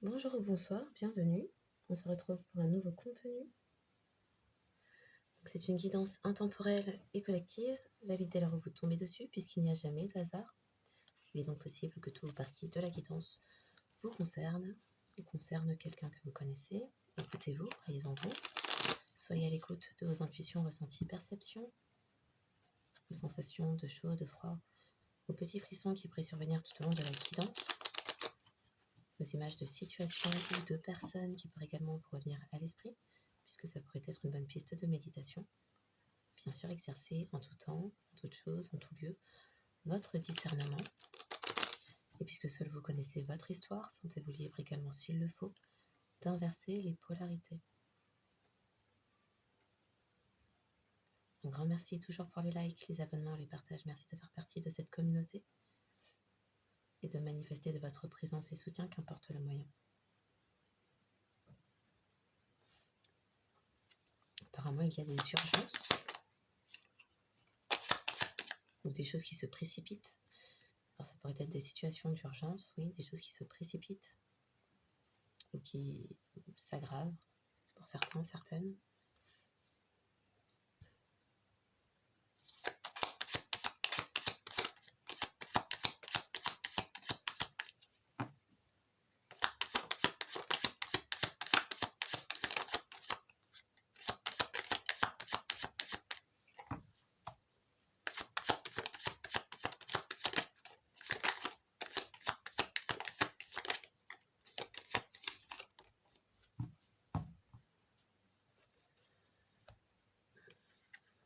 Bonjour ou bonsoir, bienvenue. On se retrouve pour un nouveau contenu. C'est une guidance intemporelle et collective. Validez là où vous tombez dessus puisqu'il n'y a jamais de hasard. Il est donc possible que toute partie de la guidance vous concerne ou concerne quelqu'un que vous connaissez. Écoutez-vous, croyez en vous. Soyez à l'écoute de vos intuitions, ressentis, perceptions, vos sensations de chaud, de froid, vos petits frissons qui pourraient survenir tout au long de la guidance, vos images de situations ou de personnes qui pourraient également vous revenir à l'esprit, puisque ça pourrait être une bonne piste de méditation. Bien sûr, exercez en tout temps, en toute chose, en tout lieu, votre discernement. Et puisque seul vous connaissez votre histoire, sentez-vous libre également, s'il le faut, d'inverser les polarités. Un grand merci toujours pour les likes, les abonnements, les partages. Merci de faire partie de cette communauté et de manifester de votre présence et soutien, qu'importe le moyen. Apparemment, il y a des urgences ou des choses qui se précipitent. Alors, ça pourrait être des situations d'urgence, oui, des choses qui se précipitent ou qui s'aggravent pour certains, certaines.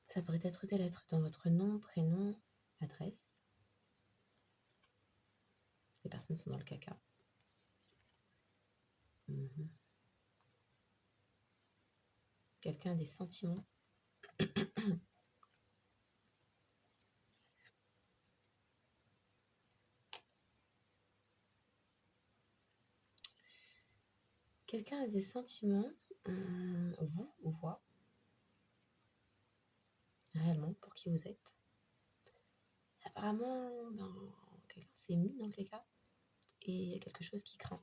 Ça pourrait être des lettres dans votre nom, prénom, adresse. Les personnes sont dans le caca. Quelqu'un a des sentiments. Quelqu'un a des sentiments, vous voit réellement pour qui vous êtes. Apparemment, quelqu'un s'est mis dans le caca et il y a quelque chose qui craint.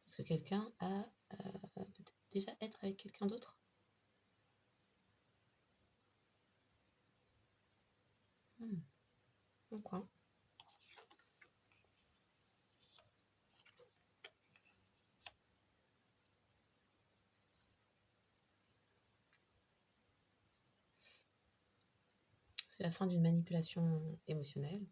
Parce que quelqu'un a peut-être déjà être avec quelqu'un d'autre. Quoi. C'est la fin d'une manipulation émotionnelle.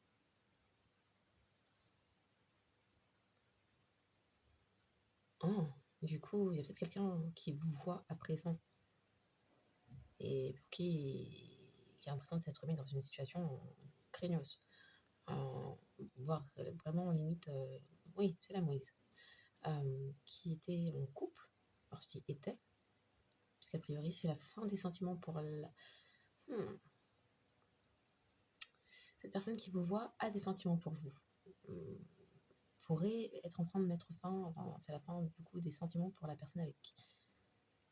Du coup, il y a peut-être quelqu'un qui vous voit à présent et pour qui a l'impression de s'être mis dans une situation craignos. Voire vraiment limite, oui, c'est la Moïse, qui était en couple. Alors je dis était, puisqu'a priori c'est la fin des sentiments pour la... Cette personne qui vous voit a des sentiments pour vous. Pourrait être en train de mettre fin, c'est la fin du coup des sentiments pour la personne avec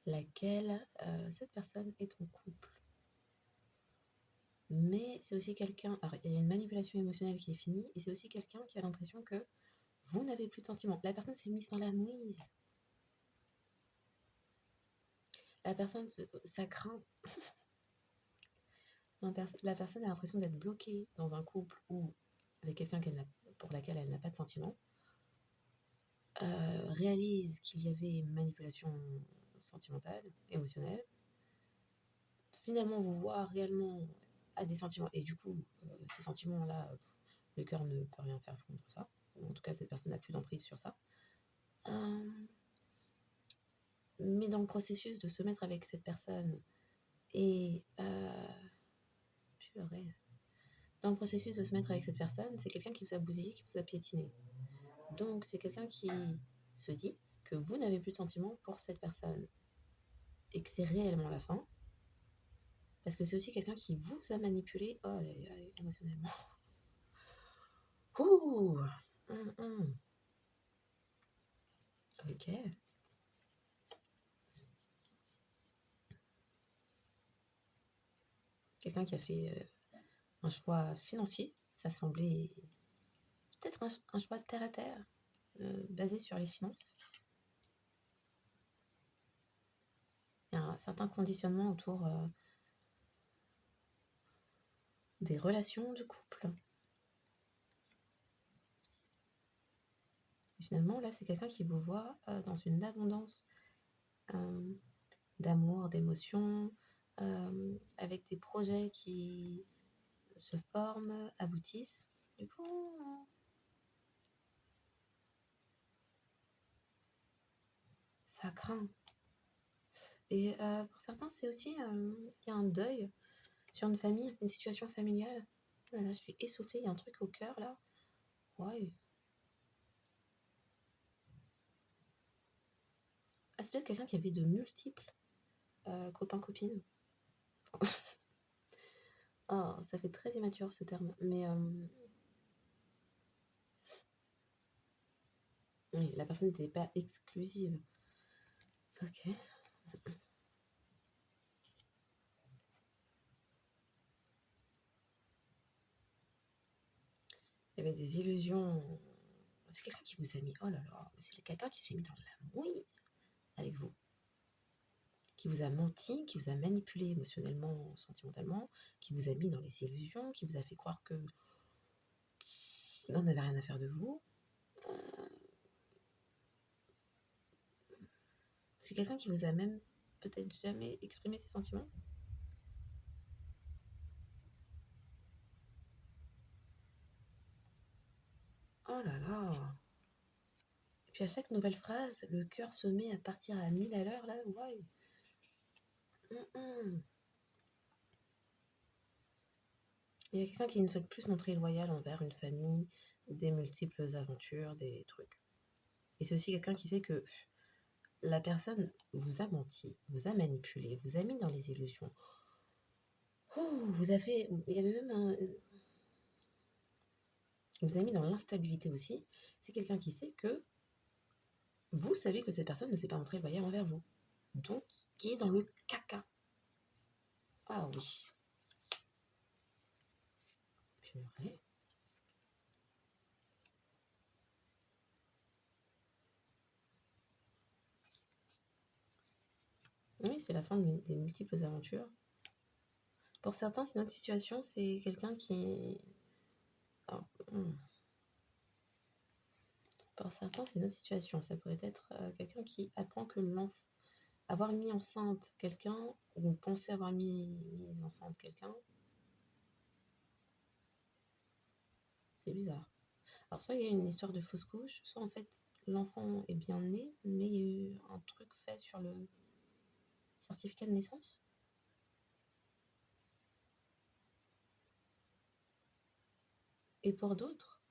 laquelle cette personne est en couple. Mais c'est aussi quelqu'un, alors il y a une manipulation émotionnelle qui est finie, et c'est aussi quelqu'un qui a l'impression que vous n'avez plus de sentiments. La personne s'est mise dans la mouise. La personne, ça craint. La personne a l'impression d'être bloquée dans un couple ou avec quelqu'un pour laquelle elle n'a pas de sentiments. Réalise qu'il y avait une manipulation sentimentale, émotionnelle. Finalement, vous voit réellement à des sentiments. Et du coup, ces sentiments-là, le cœur ne peut rien faire contre ça. En tout cas, cette personne n'a plus d'emprise sur ça. Mais dans le processus de se mettre avec cette personne et... Dans le processus de se mettre avec cette personne, c'est quelqu'un qui vous a bousillé, qui vous a piétiné. Donc, c'est quelqu'un qui se dit que vous n'avez plus de sentiments pour cette personne et que c'est réellement la fin. Parce que c'est aussi quelqu'un qui vous a manipulé émotionnellement. Ouh. Ok. quelqu'un qui a fait un choix financier. Ça semblait... C'est peut-être un choix terre à terre, basé sur les finances. Il y a un certain conditionnement autour des relations de couple. Et finalement, là, c'est quelqu'un qui vous voit dans une abondance d'amour, d'émotions, avec des projets qui se forment, aboutissent. Du coup, ça craint. Et pour certains, c'est aussi qu'il y a un deuil sur une famille, une situation familiale. Là, je suis essoufflée, il y a un truc au cœur, là. Ouais. Ah, c'est peut-être quelqu'un qui avait de multiples copains-copines. Oh, ça fait très immature ce terme. Mais oui, la personne n'était pas exclusive. Ok. Il y avait des illusions. C'est quelqu'un qui vous a mis... Oh là là, c'est quelqu'un qui s'est mis dans la mouise avec vous. Qui vous a menti, qui vous a manipulé émotionnellement, sentimentalement, qui vous a mis dans les illusions, qui vous a fait croire que on n'avait rien à faire de vous. C'est quelqu'un qui vous a même peut-être jamais exprimé ses sentiments. Oh là là. Et puis à chaque nouvelle phrase, le cœur se met à partir à 1000 à l'heure, là, ouais. Il y a quelqu'un qui ne souhaite plus se montrer loyal envers une famille, des multiples aventures, des trucs. Et c'est aussi quelqu'un qui sait que la personne vous a menti, vous a manipulé, vous a mis dans les illusions. Oh, vous a fait... Il y avait même un... Vous a mis dans l'instabilité aussi. C'est quelqu'un qui sait que vous savez que cette personne ne s'est pas montrée loyale envers vous. Donc, qui est dans le caca. Ah oui. Purée. Oui, c'est la fin des multiples aventures. Pour certains, c'est notre situation, c'est quelqu'un qui... Oh, Pour certains, c'est notre situation. Ça pourrait être quelqu'un qui apprend que avoir mis enceinte quelqu'un, ou penser avoir mis enceinte quelqu'un, c'est bizarre. Alors, soit il y a une histoire de fausse couche, soit en fait, l'enfant est bien né, mais il y a eu un truc fait sur le certificat de naissance. Et pour d'autres,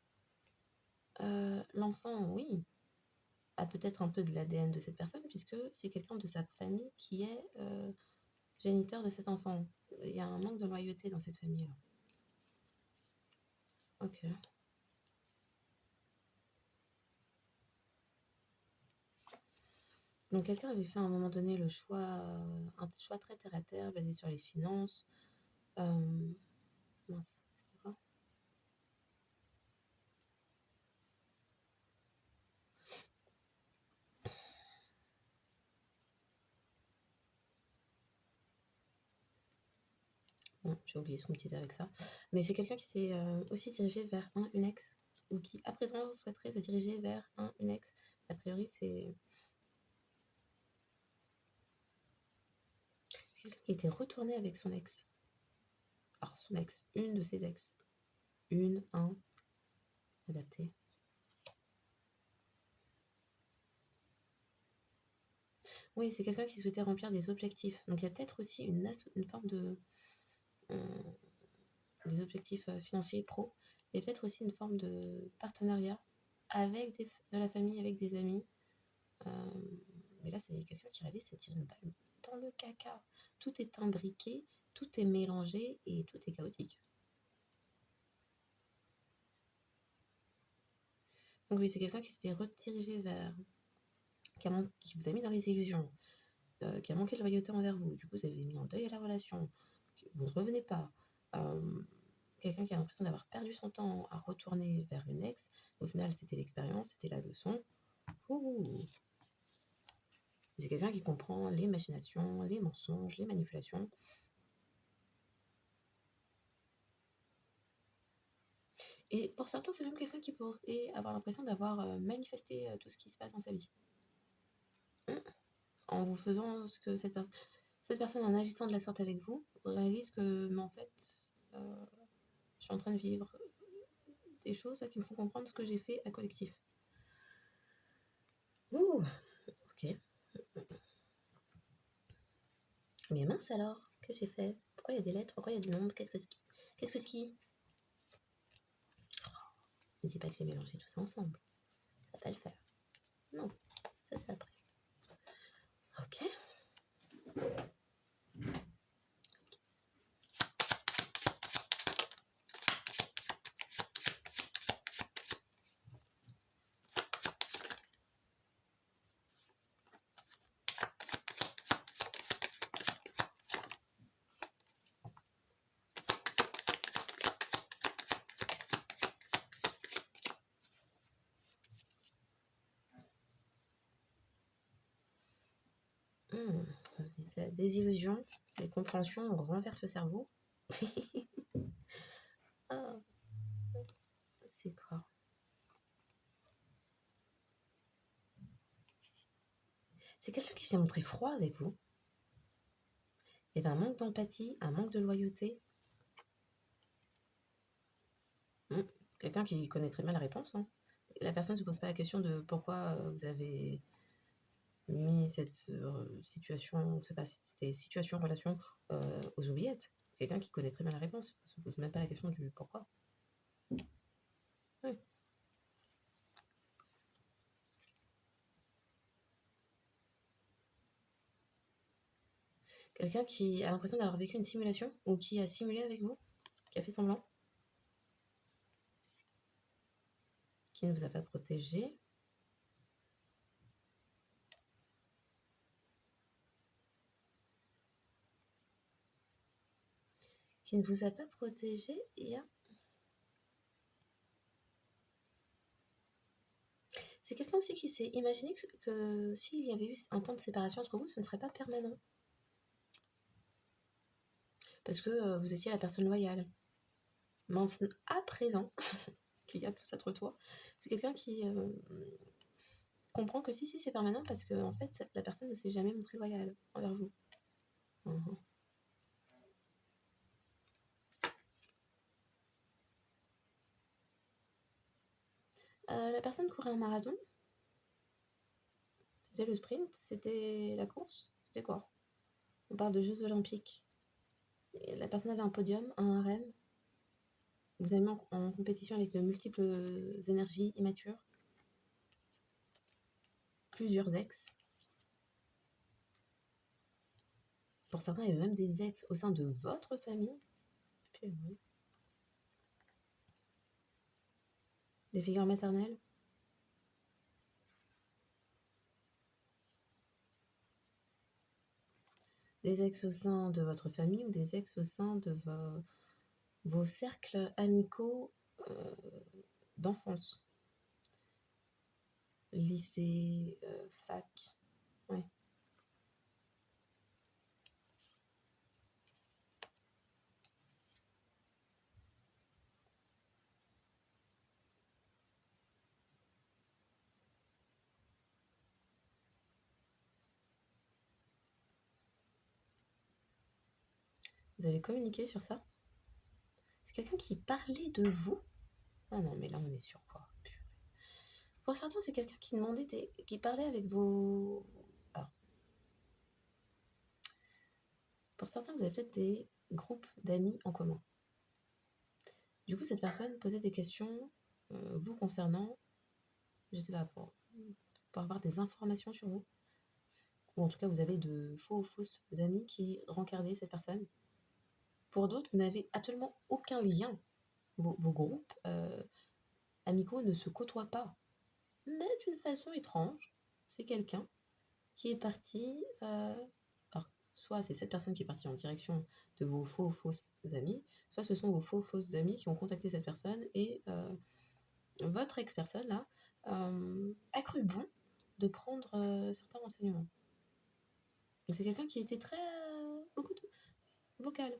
l'enfant, oui, a peut-être un peu de l'ADN de cette personne, puisque c'est quelqu'un de sa famille qui est géniteur de cet enfant. Il y a un manque de loyauté dans cette famille-là. Ok. Donc quelqu'un avait fait à un moment donné un choix très terre à terre, basé sur les finances. Mince, c'était quoi? Bon, j'ai oublié ce qu'on me disait avec ça. Mais c'est quelqu'un qui s'est aussi dirigé vers une ex, ou qui à présent souhaiterait se diriger vers une ex. A priori, c'est quelqu'un qui était retourné avec son ex. Alors son ex, une de ses ex. Un, adapté. Oui, c'est quelqu'un qui souhaitait remplir des objectifs. Donc il y a peut-être aussi une forme de... des objectifs financiers pro. Il y a peut-être aussi une forme de partenariat avec de la famille, avec des amis. Mais là, c'est quelqu'un qui réalise c'est tirer une balle dans le caca. Tout est imbriqué, tout est mélangé et tout est chaotique. Donc oui, c'est quelqu'un qui s'était redirigé vers... qui vous a mis dans les illusions, qui a manqué de loyauté envers vous. Du coup, vous avez mis en deuil à la relation. vous ne revenez pas. Quelqu'un qui a l'impression d'avoir perdu son temps à retourner vers une ex, au final, c'était l'expérience, c'était la leçon. Ouh. C'est quelqu'un qui comprend les machinations, les mensonges, les manipulations. Et pour certains, c'est même quelqu'un qui pourrait avoir l'impression d'avoir manifesté tout ce qui se passe dans sa vie. En vous faisant ce que cette personne, en agissant de la sorte avec vous, réalise que, mais en fait, je suis en train de vivre des choses qui me font comprendre ce que j'ai fait à collectif. Ouh, ok. Mais mince alors, qu'est-ce que j'ai fait? Pourquoi il y a des lettres? Pourquoi il y a des nombres? Qu'est-ce que ce qui? Ne dis pas que j'ai mélangé tout ça ensemble. Ça va pas le faire. Non, ça c'est après. Ok. C'est la désillusion, les compréhensions renversent le cerveau. Oh, c'est quoi? C'est quelqu'un qui s'est montré froid avec vous. Il y avait un manque d'empathie, un manque de loyauté. Quelqu'un qui connaît très bien la réponse. Hein. La personne ne se pose pas la question de pourquoi vous avez mis cette situation, je ne sais pas si c'était situation, relation, aux oubliettes. C'est quelqu'un qui connaît très bien la réponse. Il ne se pose même pas la question du pourquoi. Oui. Quelqu'un qui a l'impression d'avoir vécu une simulation ou qui a simulé avec vous, qui a fait semblant, qui ne vous a pas protégé. Qui ne vous a pas protégé et c'est quelqu'un aussi qui s'est imaginé que s'il y avait eu un temps de séparation entre vous, ce ne serait pas permanent. Parce que vous étiez la personne loyale. Maintenant, à présent, qu'il y a tout ça entre toi, c'est quelqu'un qui comprend que si c'est permanent parce que en fait, la personne ne s'est jamais montrée loyale envers vous. La personne courait un marathon. C'était le sprint, c'était la course, c'était quoi? On parle de Jeux Olympiques. Et la personne avait un podium, un harem. Vous avez mis en compétition avec de multiples énergies immatures. Plusieurs ex. Pour certains, il y avait même des ex au sein de votre famille. Des figures maternelles. Des ex au sein de votre famille ou des ex au sein de vos cercles amicaux d'enfance. Lycée, fac. Ouais. Vous avez communiqué sur ça? C'est quelqu'un qui parlait de vous? Ah non, mais là, on est sur quoi? Pour certains, c'est quelqu'un qui demandait qui parlait avec vos... Alors, pour certains, vous avez peut-être des groupes d'amis en commun. Du coup, cette personne posait des questions vous concernant, je sais pas, pour avoir des informations sur vous. Ou en tout cas, vous avez de fausses amis qui rencardaient cette personne. Pour d'autres, vous n'avez absolument aucun lien. Vos groupes amicaux ne se côtoient pas. Mais d'une façon étrange, c'est quelqu'un qui est parti... alors, soit c'est cette personne qui est partie en direction de vos fausses amis, soit ce sont vos fausses amis qui ont contacté cette personne et votre ex-personne là a cru bon de prendre certains renseignements. Donc c'est quelqu'un qui était très beaucoup vocal,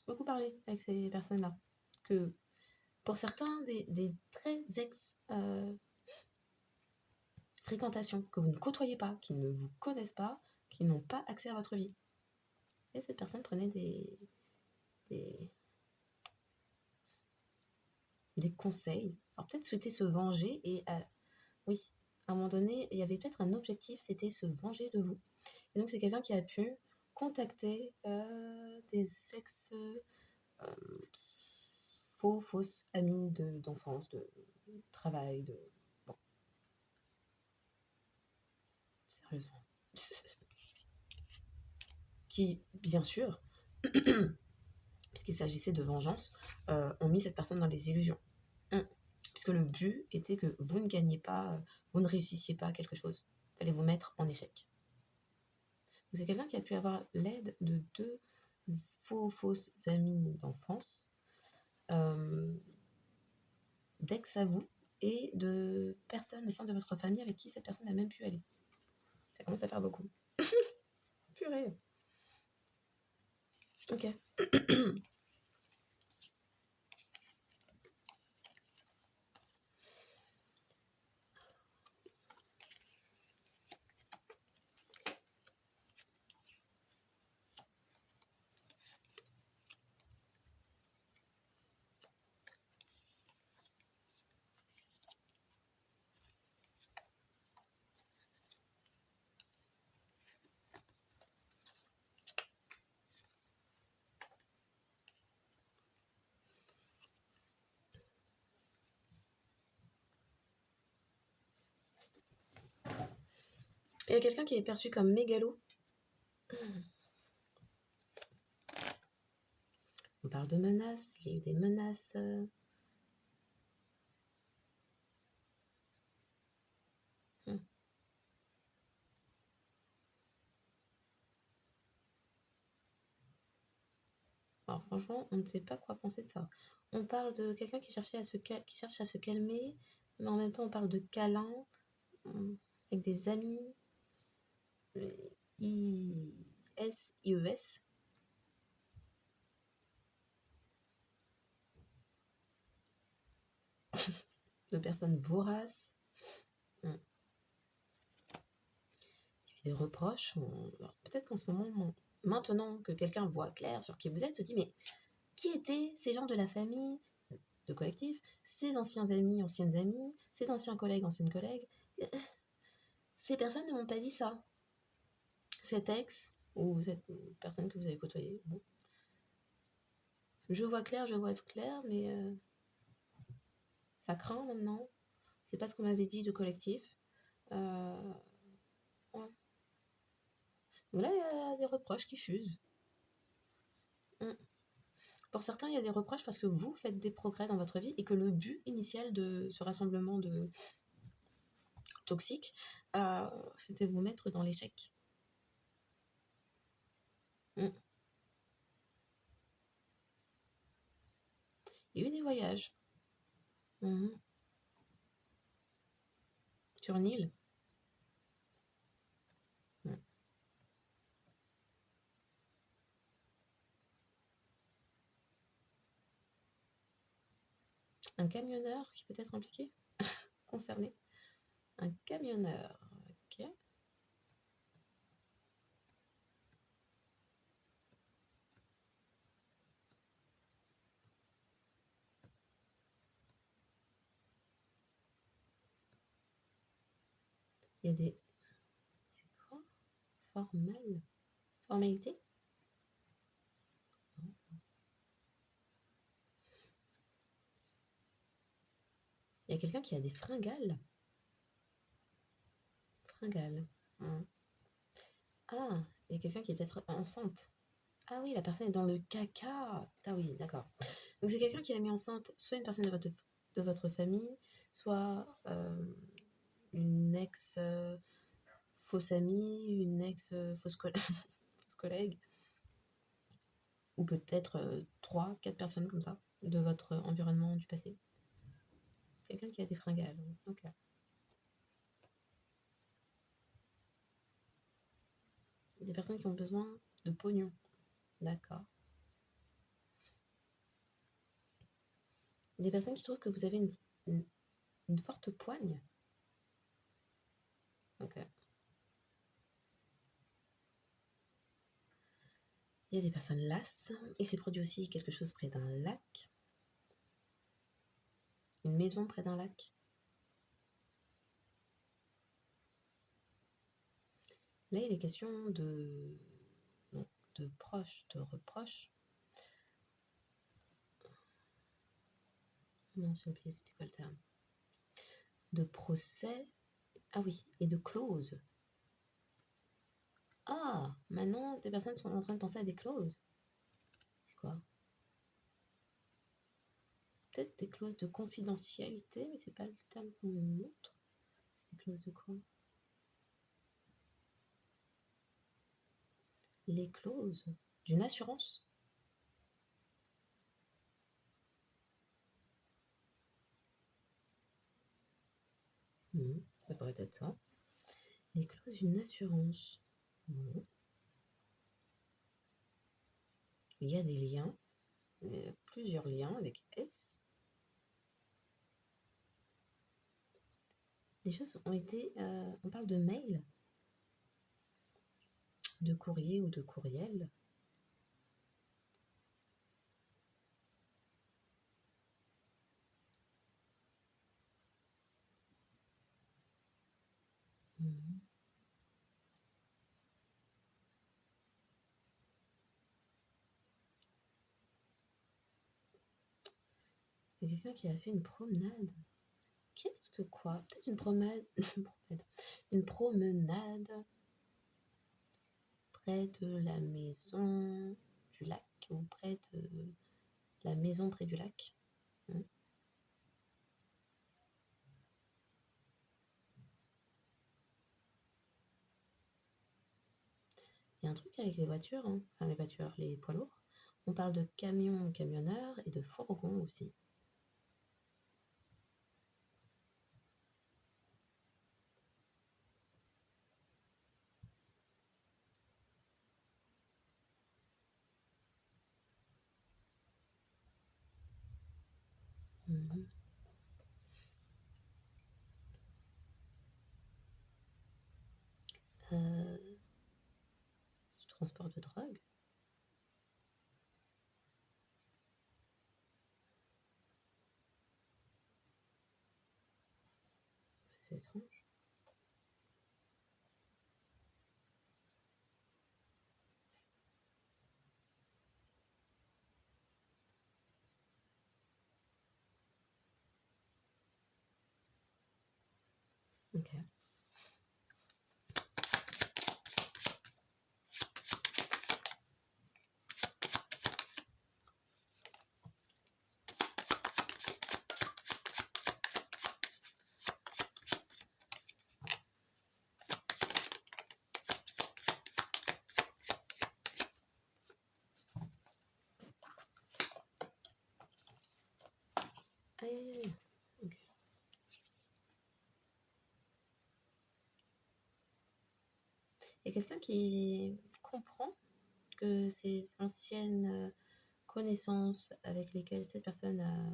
beaucoup parlé avec ces personnes-là. Que pour certains, des très fréquentations que vous ne côtoyez pas, qui ne vous connaissent pas, qui n'ont pas accès à votre vie. Et cette personne prenait des conseils. Alors peut-être souhaitait se venger et oui, à un moment donné, il y avait peut-être un objectif, c'était se venger de vous. Et donc c'est quelqu'un qui a pu contacter des fausses amies d'enfance, de travail, de... Bon, sérieusement. Qui, bien sûr, puisqu'il s'agissait de vengeance, ont mis cette personne dans les illusions. Puisque le but était que vous ne gagniez pas, vous ne réussissiez pas à quelque chose. Il fallait vous mettre en échec. Donc, c'est quelqu'un qui a pu avoir l'aide de deux fausses amies d'enfance, d'ex à vous, et de personnes au sein de votre famille avec qui cette personne a même pu aller. Ça commence à faire beaucoup. Purée. Ok. Il y a quelqu'un qui est perçu comme mégalo. On parle de menaces, il y a eu des menaces. Alors franchement, on ne sait pas quoi penser de ça. On parle de quelqu'un qui cherche à se calmer, mais en même temps on parle de câlin avec des amis. IES. De personnes voraces. Il y avait des reproches. Peut-être qu'en ce moment, maintenant que quelqu'un voit clair sur qui vous êtes, se dit mais qui étaient ces gens de la famille, de collectif, ces anciens amis, anciennes amies, ces anciens collègues, anciennes collègues. Ces personnes ne m'ont pas dit ça. Cet ex ou cette personne que vous avez côtoyée. Bon. Je vois clair, mais ça craint maintenant. C'est pas ce qu'on m'avait dit de collectif. Ouais. Donc là, il y a des reproches qui fusent. Pour certains, il y a des reproches parce que vous faites des progrès dans votre vie et que le but initial de ce rassemblement de toxiques, c'était de vous mettre dans l'échec. Il y a eu des voyages. Sur une île. Un camionneur qui peut être impliqué, concerné. Un camionneur, ok. Il y a des... C'est quoi? Formalité? Non, ça... Il y a quelqu'un qui a des fringales. Fringales. Ah, il y a quelqu'un qui est peut-être enceinte. Ah oui, la personne est dans le caca. Ah oui, d'accord. Donc c'est quelqu'un qui a mis enceinte soit une personne de votre famille, soit une ex fausse amie, une ex fausse collègue. ex-collègues, ou peut-être 3, 4 personnes comme ça, de votre environnement du passé. Quelqu'un qui a des fringales, ok. Des personnes qui ont besoin de pognon, d'accord. Des personnes qui trouvent que vous avez une forte poigne, ok. Il y a des personnes lasses. Il s'est produit aussi quelque chose près d'un lac. Une maison près d'un lac. Là, il est question de proches, de reproches. Non, j'ai oublié, c'était quoi le terme? De procès. Ah oui, et de clauses. Ah, maintenant, des personnes sont en train de penser à des clauses. C'est quoi? Peut-être des clauses de confidentialité, mais c'est pas le terme qu'on me montre. C'est des clauses de quoi? Les clauses d'une assurance. Ça pourrait être ça. Les clauses d'une assurance. Il y a des liens, plusieurs liens avec S. Des choses ont été... on parle de mail, de courrier ou de courriel. Il y a quelqu'un qui a fait une promenade. Qu'est-ce que quoi? Peut-être une promenade. Une promenade près de la maison du lac ou près de la maison près du lac. Il y a un truc avec les voitures, hein. Enfin les voitures, les poids lourds. On parle de camions, camionneurs et de fourgons aussi. C'est du transport de drogue. C'est étrange. Ok. Aïe. Ok. Il y a quelqu'un qui comprend que ses anciennes connaissances avec lesquelles cette personne a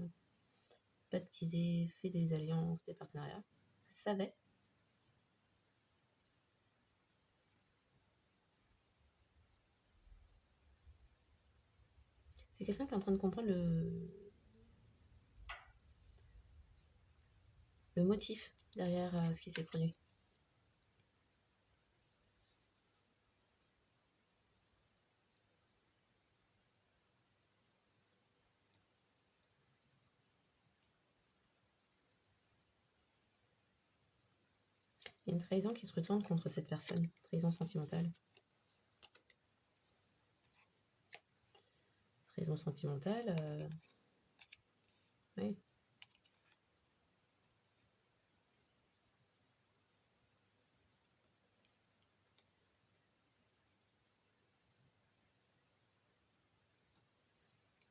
pactisé, fait des alliances, des partenariats, savaient. C'est quelqu'un qui est en train de comprendre le motif derrière ce qui s'est produit. Il y a une trahison qui se retourne contre cette personne, trahison sentimentale. Trahison sentimentale, oui.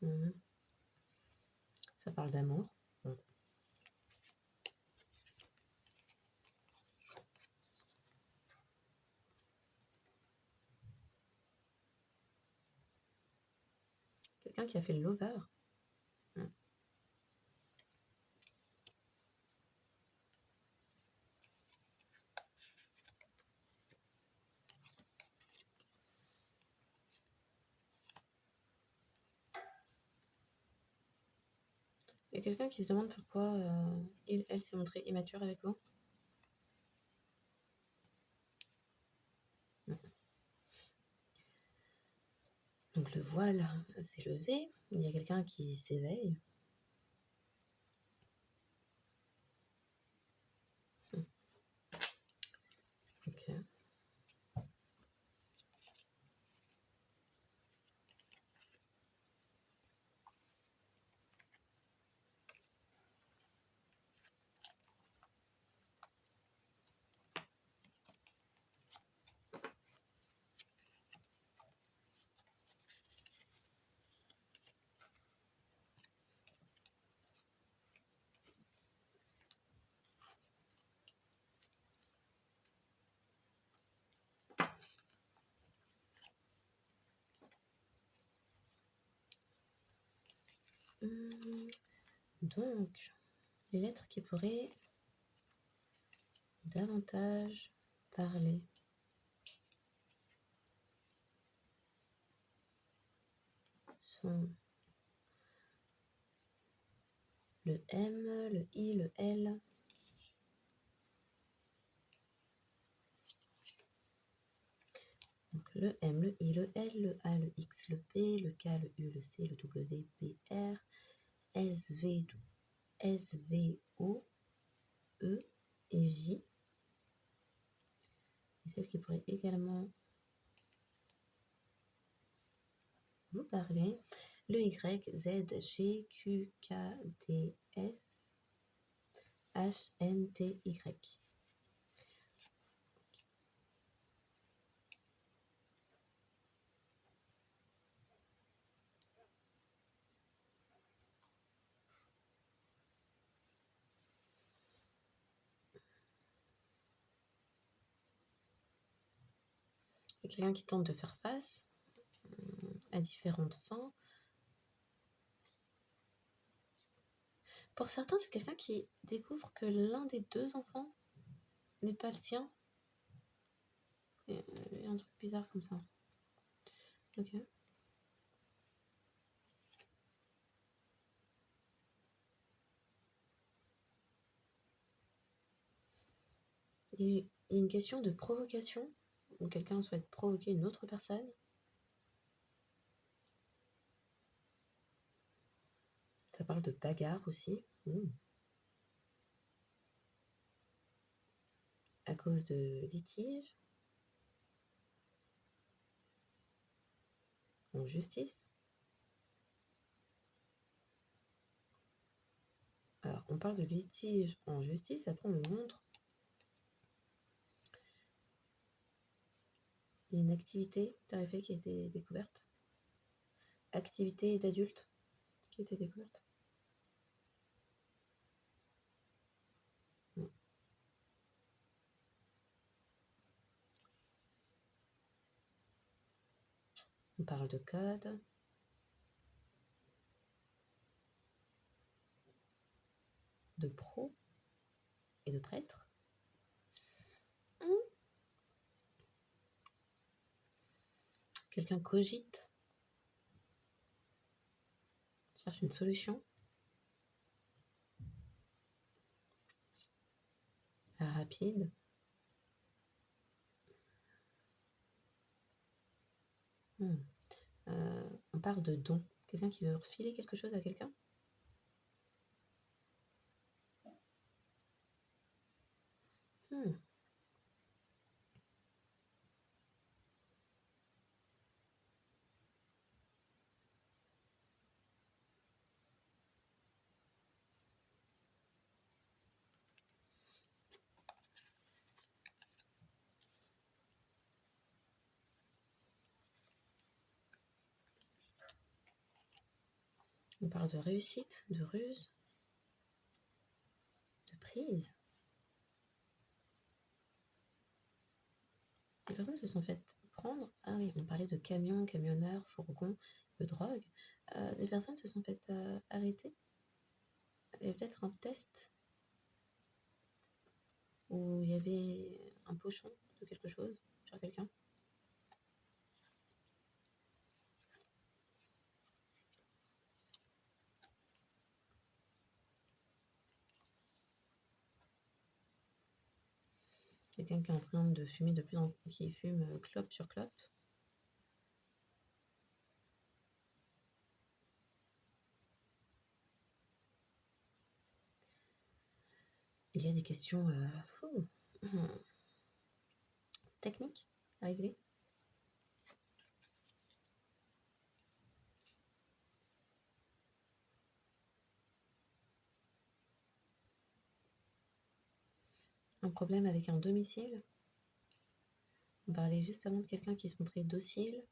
Mhm. Ça parle d'amour. Bon. Quelqu'un qui a fait le lover. Mhm. Il y a quelqu'un qui se demande pourquoi elle s'est montrée immature avec vous. Mhm. Donc le voile s'est levé. Il y a quelqu'un qui s'éveille. Ok. Donc, les lettres qui pourraient davantage parler. Sont le M, le I, le L. Donc le M, le I, le L, le A, le X, le P, le K, le U, le C, le W, P, R, S, V, S, V, O, E et J. Et celle qui pourrait également vous parler, le Y, Z, G, Q, K, D, F, H, N, T, Y. Il y a quelqu'un qui tente de faire face à différentes fins. Pour certains, c'est quelqu'un qui découvre que l'un des deux enfants n'est pas le sien. Il y a un truc bizarre comme ça. Ok. Il y a une question de provocation, où quelqu'un souhaite provoquer une autre personne. Ça parle de bagarre aussi. À cause de litiges. En justice. Alors, on parle de litige en justice, après on me montre une activité tarifée qui a été découverte. Activité d'adulte qui a été découverte. On parle de code, de pro et de prêtre. Quelqu'un cogite, cherche une solution. Rapide. On parle de don. Quelqu'un qui veut refiler quelque chose à quelqu'un. On parle de réussite, de ruse, de prise. Les personnes se sont faites prendre. Ah oui, on parlait de camions, camionneurs, fourgons, de drogue. Des personnes se sont faites arrêter. Il y avait peut-être un test où il y avait un pochon de quelque chose sur quelqu'un. Quelqu'un qui est en train de fumer de plus en plus, qui fume clope sur clope. Il y a des questions techniques à régler. Un problème avec un domicile. On parlait juste avant de quelqu'un qui se montrait docile.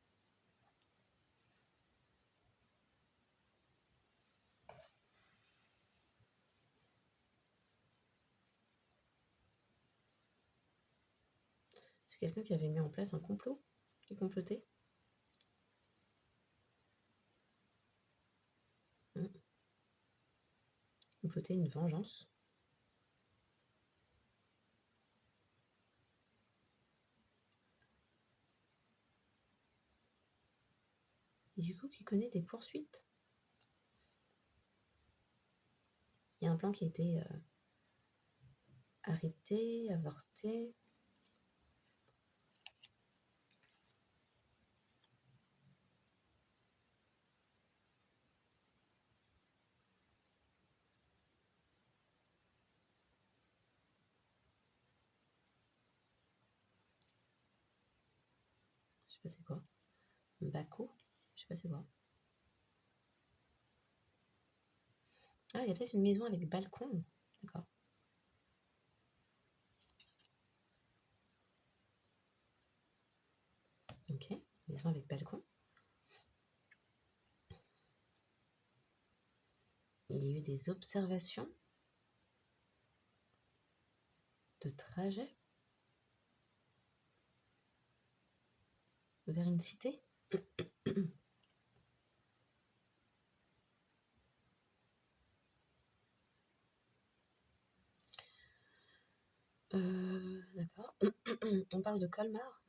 C'est quelqu'un qui avait mis en place un complot, qui complotait. Comploter une vengeance. Et du coup, qui connaît des poursuites. Il y a un plan qui a été arrêté, avorté. Je sais pas c'est quoi. Baco, je sais pas c'est quoi. Ah, il y a peut-être une maison avec balcon. D'accord. Ok, maison avec balcon. Il y a eu des observations de trajet vers une cité. D'accord. On parle de Colmar.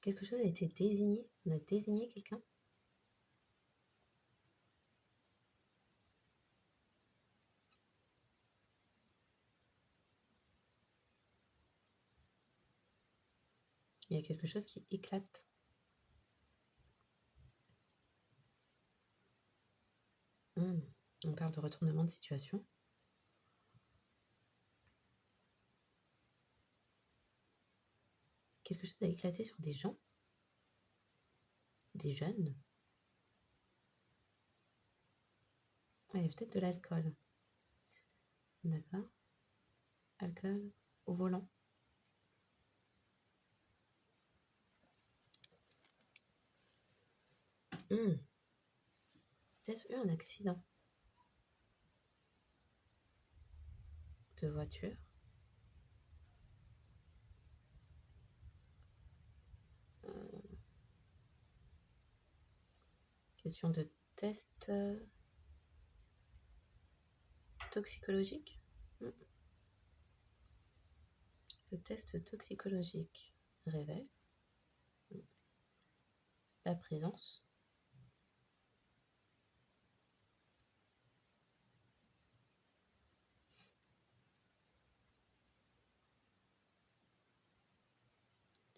Quelque chose a été désigné. On a désigné quelqu'un. Il y a quelque chose qui éclate. On parle de retournement de situation. Quelque chose a éclaté sur des gens. Des jeunes. Ah, il y a peut-être de l'alcool. D'accord. Alcool au volant. Peut-être eu un accident de voiture. Question de test toxicologique. Le test toxicologique révèle la présence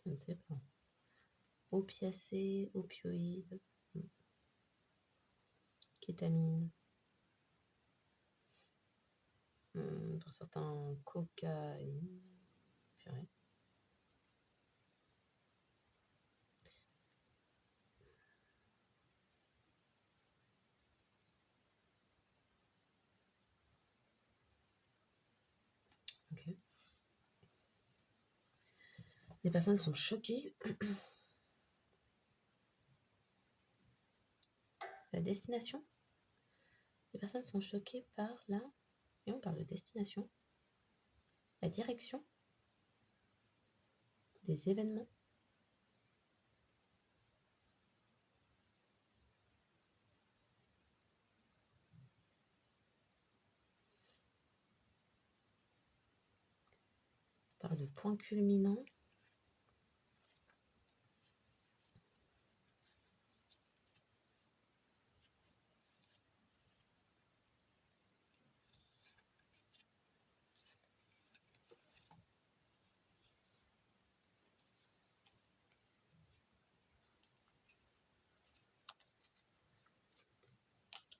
je ne sais pas. Opiacés, opioïdes, kétamine, pour certains cocaïne. Purée. Des personnes sont choquées. La destination. Les personnes sont choquées par la... Et on parle de destination. La direction des événements. On parle de point culminant.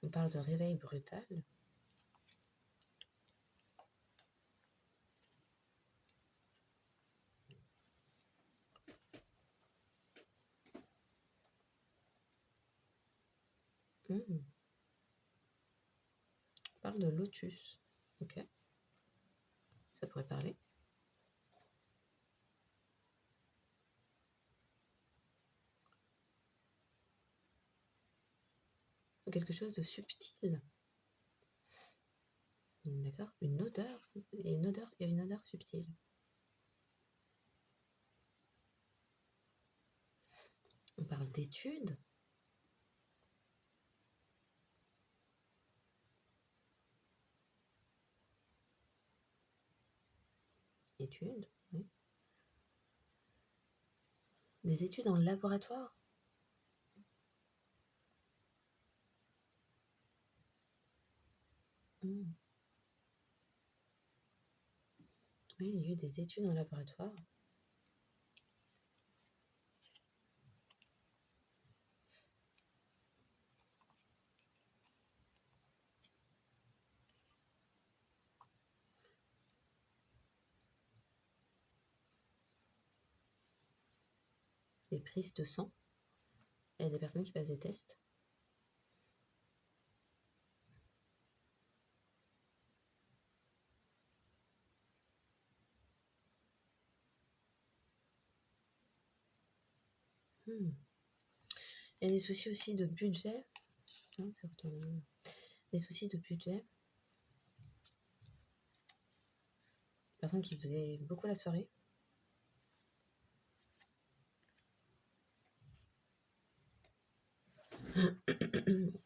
On parle de réveil brutal. On parle de lotus. Ok. Ça pourrait parler. Quelque chose de subtil. D'accord. Une odeur. Il y a une odeur subtile. On parle d'études. Études, oui. Des études en laboratoire. Oui, il y a eu des études en laboratoire. Des prises de sang. Il y a des personnes qui passent des tests. Il y a des soucis aussi de budget. Non, c'est retourné. Des soucis de budget. Des personnes qui faisaient beaucoup la soirée.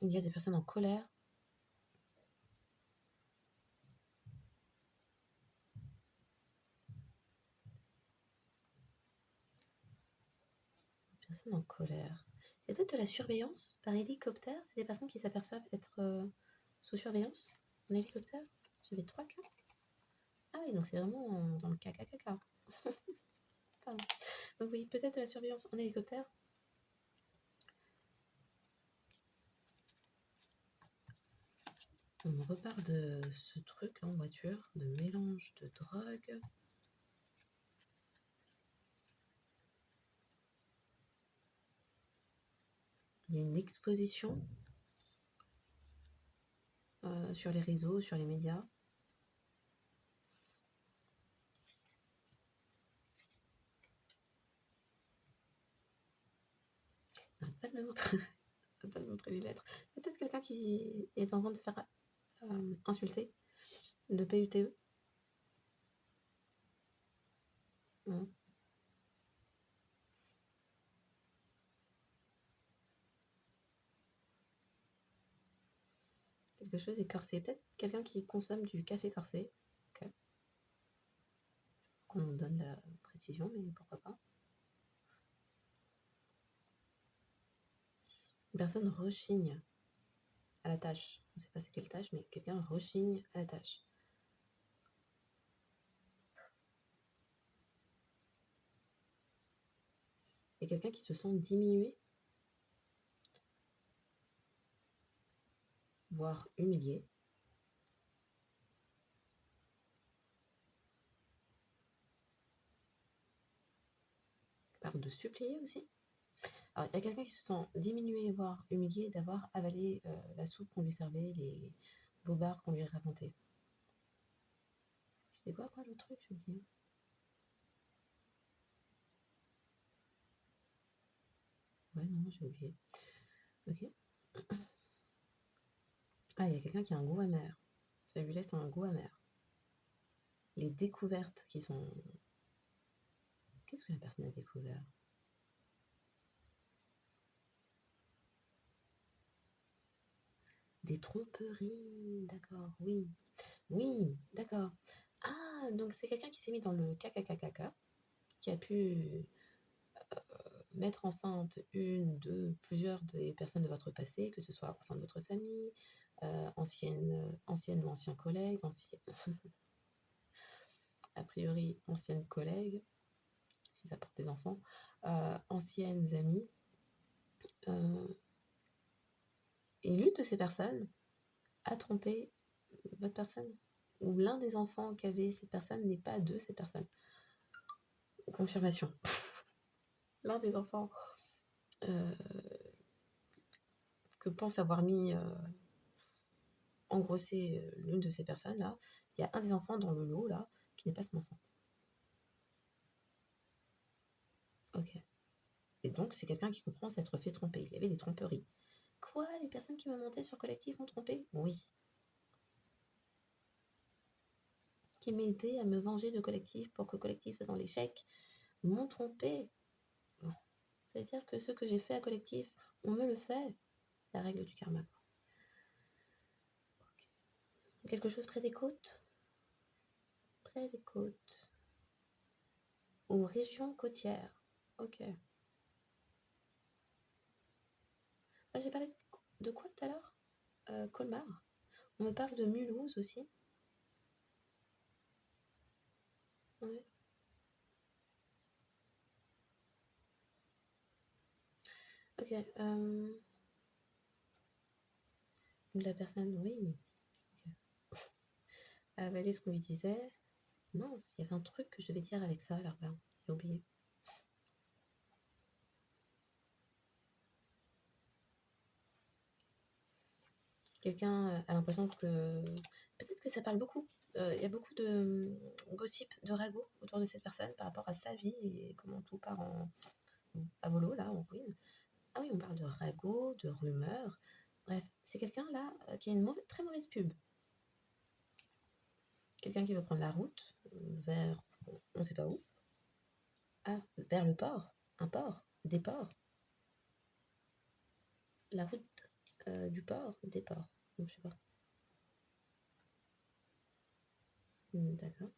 Il y a des personnes en colère. Personnes en colère. Il y a peut-être de la surveillance par hélicoptère. C'est des personnes qui s'aperçoivent être sous surveillance en hélicoptère. J'avais 3 cas. Ah oui, donc c'est vraiment dans le caca. Pardon. Donc oui, peut-être de la surveillance en hélicoptère. On repart de ce truc en voiture, de mélange de drogue. Il y a une exposition sur les réseaux, sur les médias. N'arrête pas de me montrer, pas de montrer les lettres. Il y a peut-être quelqu'un qui est en train de se faire insulter de PUTE. Quelque chose est corsé. Peut-être quelqu'un qui consomme du café corsé. Ok. Qu'on donne la précision, mais pourquoi pas. Une personne rechigne à la tâche. On ne sait pas c'est quelle tâche, mais quelqu'un rechigne à la tâche. Il y a quelqu'un qui se sent diminué, voire humilié. On parle de supplier aussi. Alors, il y a quelqu'un qui se sent diminué, voire humilié d'avoir avalé la soupe qu'on lui servait, les bobards qu'on lui racontait. C'était quoi le truc, j'ai oublié. Ouais, non, j'ai oublié. Ok. Ah, il y a quelqu'un qui a un goût amer. Ça lui laisse un goût amer. Les découvertes qui sont... Qu'est-ce que la personne a découvert? Des tromperies, d'accord, oui. Oui, d'accord. Ah, donc c'est quelqu'un qui s'est mis dans le KKKKK, qui a pu mettre enceinte une, deux, plusieurs des personnes de votre passé, que ce soit au sein de votre famille, ancienne ou ancien collègue, a priori ancienne collègue, si ça porte des enfants, anciennes amies. Et l'une de ces personnes a trompé votre personne. Ou l'un des enfants qu'avait cette personne n'est pas de cette personne. Confirmation. L'un des enfants que pense avoir mis engrossé l'une de ces personnes là, il y a un des enfants dans le lot là qui n'est pas son enfant. Ok. Et donc c'est quelqu'un qui comprend s'être fait tromper. Il y avait des tromperies. Quoi? Les personnes qui me montaient sur Collectif m'ont trompé? Oui. Qui m'aidaient à me venger de Collectif pour que Collectif soit dans l'échec m'ont trompé. Bon. C'est-à-dire que ce que j'ai fait à Collectif, on me le fait. La règle du karma. Quelque chose près des côtes? Près des côtes. Ou régions côtières. Ok. Ah, j'ai parlé de quoi tout à l'heure? Colmar. On me parle de Mulhouse aussi. Ouais. Ok. La personne, oui. Ok. Avaler ce qu'on lui disait. Mince, il y avait un truc que je devais dire avec ça là-bas. J'ai oublié. Quelqu'un a l'impression que... Peut-être que ça parle beaucoup. Il y a beaucoup de gossip, de ragots autour de cette personne par rapport à sa vie et comment tout part à volo, là, en ruine. Ah oui, on parle de ragots, de rumeurs. Bref, c'est quelqu'un là qui a une très mauvaise pub. Quelqu'un qui veut prendre la route vers on ne sait pas où. Ah, vers le port. Un port. Des ports. La route du port. Des ports. Donc, je sais pas. D'accord.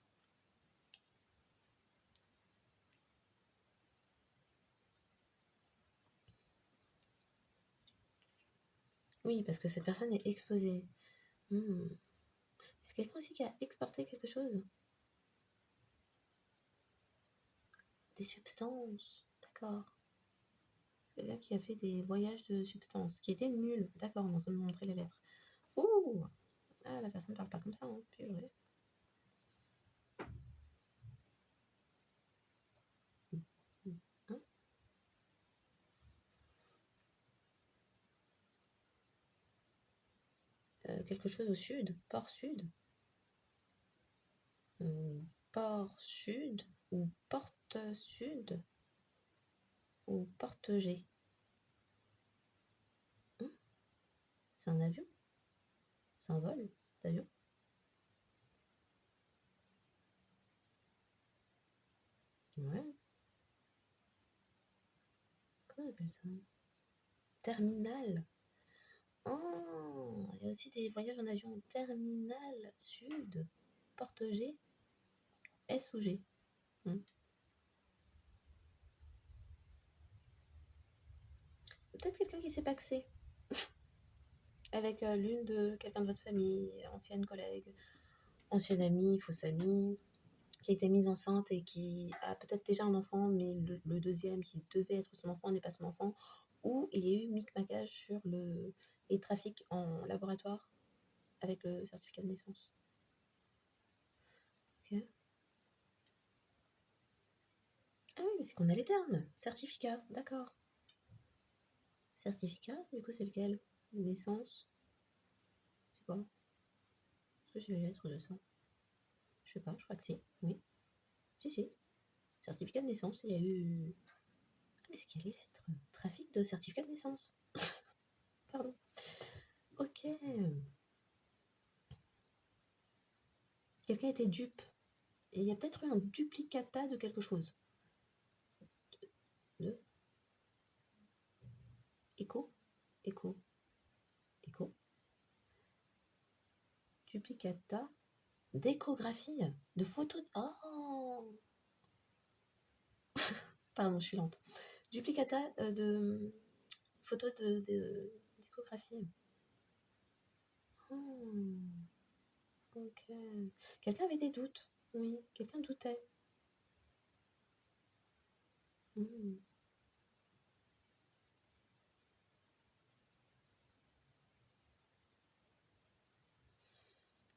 Oui, parce que cette personne est exposée. C'est quelqu'un aussi qui a exporté quelque chose. Des substances. D'accord. Quelqu'un qui a fait des voyages de substances. Qui étaient nuls. D'accord, on est en train de me montrer les lettres. Ouh. Ah, la personne ne parle pas comme ça, hein. Purée. Hein? Quelque chose au sud. Port sud. Port sud. Ou porte sud. Ou porte G. Hein? C'est un avion? C'est un vol d'avion? Ouais. Comment on appelle ça? Terminal. Oh, il y a aussi des voyages en avion. Terminal sud. Porte G. S ou G. Peut-être quelqu'un qui s'est paxé avec l'une de quelqu'un de votre famille, ancienne collègue, ancienne amie, fausse amie, qui a été mise enceinte et qui a peut-être déjà un enfant, mais le deuxième qui devait être son enfant n'est pas son enfant, ou il y a eu micmacage sur les trafics en laboratoire avec le certificat de naissance. Ok. Ah oui, mais c'est qu'on a les termes. Certificat, d'accord. Certificat, du coup, c'est lequel? Naissance? C'est quoi? Est-ce que j'ai les lettres de ça? Je sais pas, je crois que si. Oui. Si, si. Certificat de naissance, il y a eu... Mais c'est quelle lettre? Trafic de certificat de naissance. Pardon. Ok. Quelqu'un était dupe. Et il y a peut-être eu un duplicata de quelque chose. De écho. Écho. Écho. Duplicata d'échographie. De photos. Oh. Pardon, je suis lente. Duplicata de photos d'échographie. Oh. Ok. Quelqu'un avait des doutes. Oui, quelqu'un doutait. Hmm.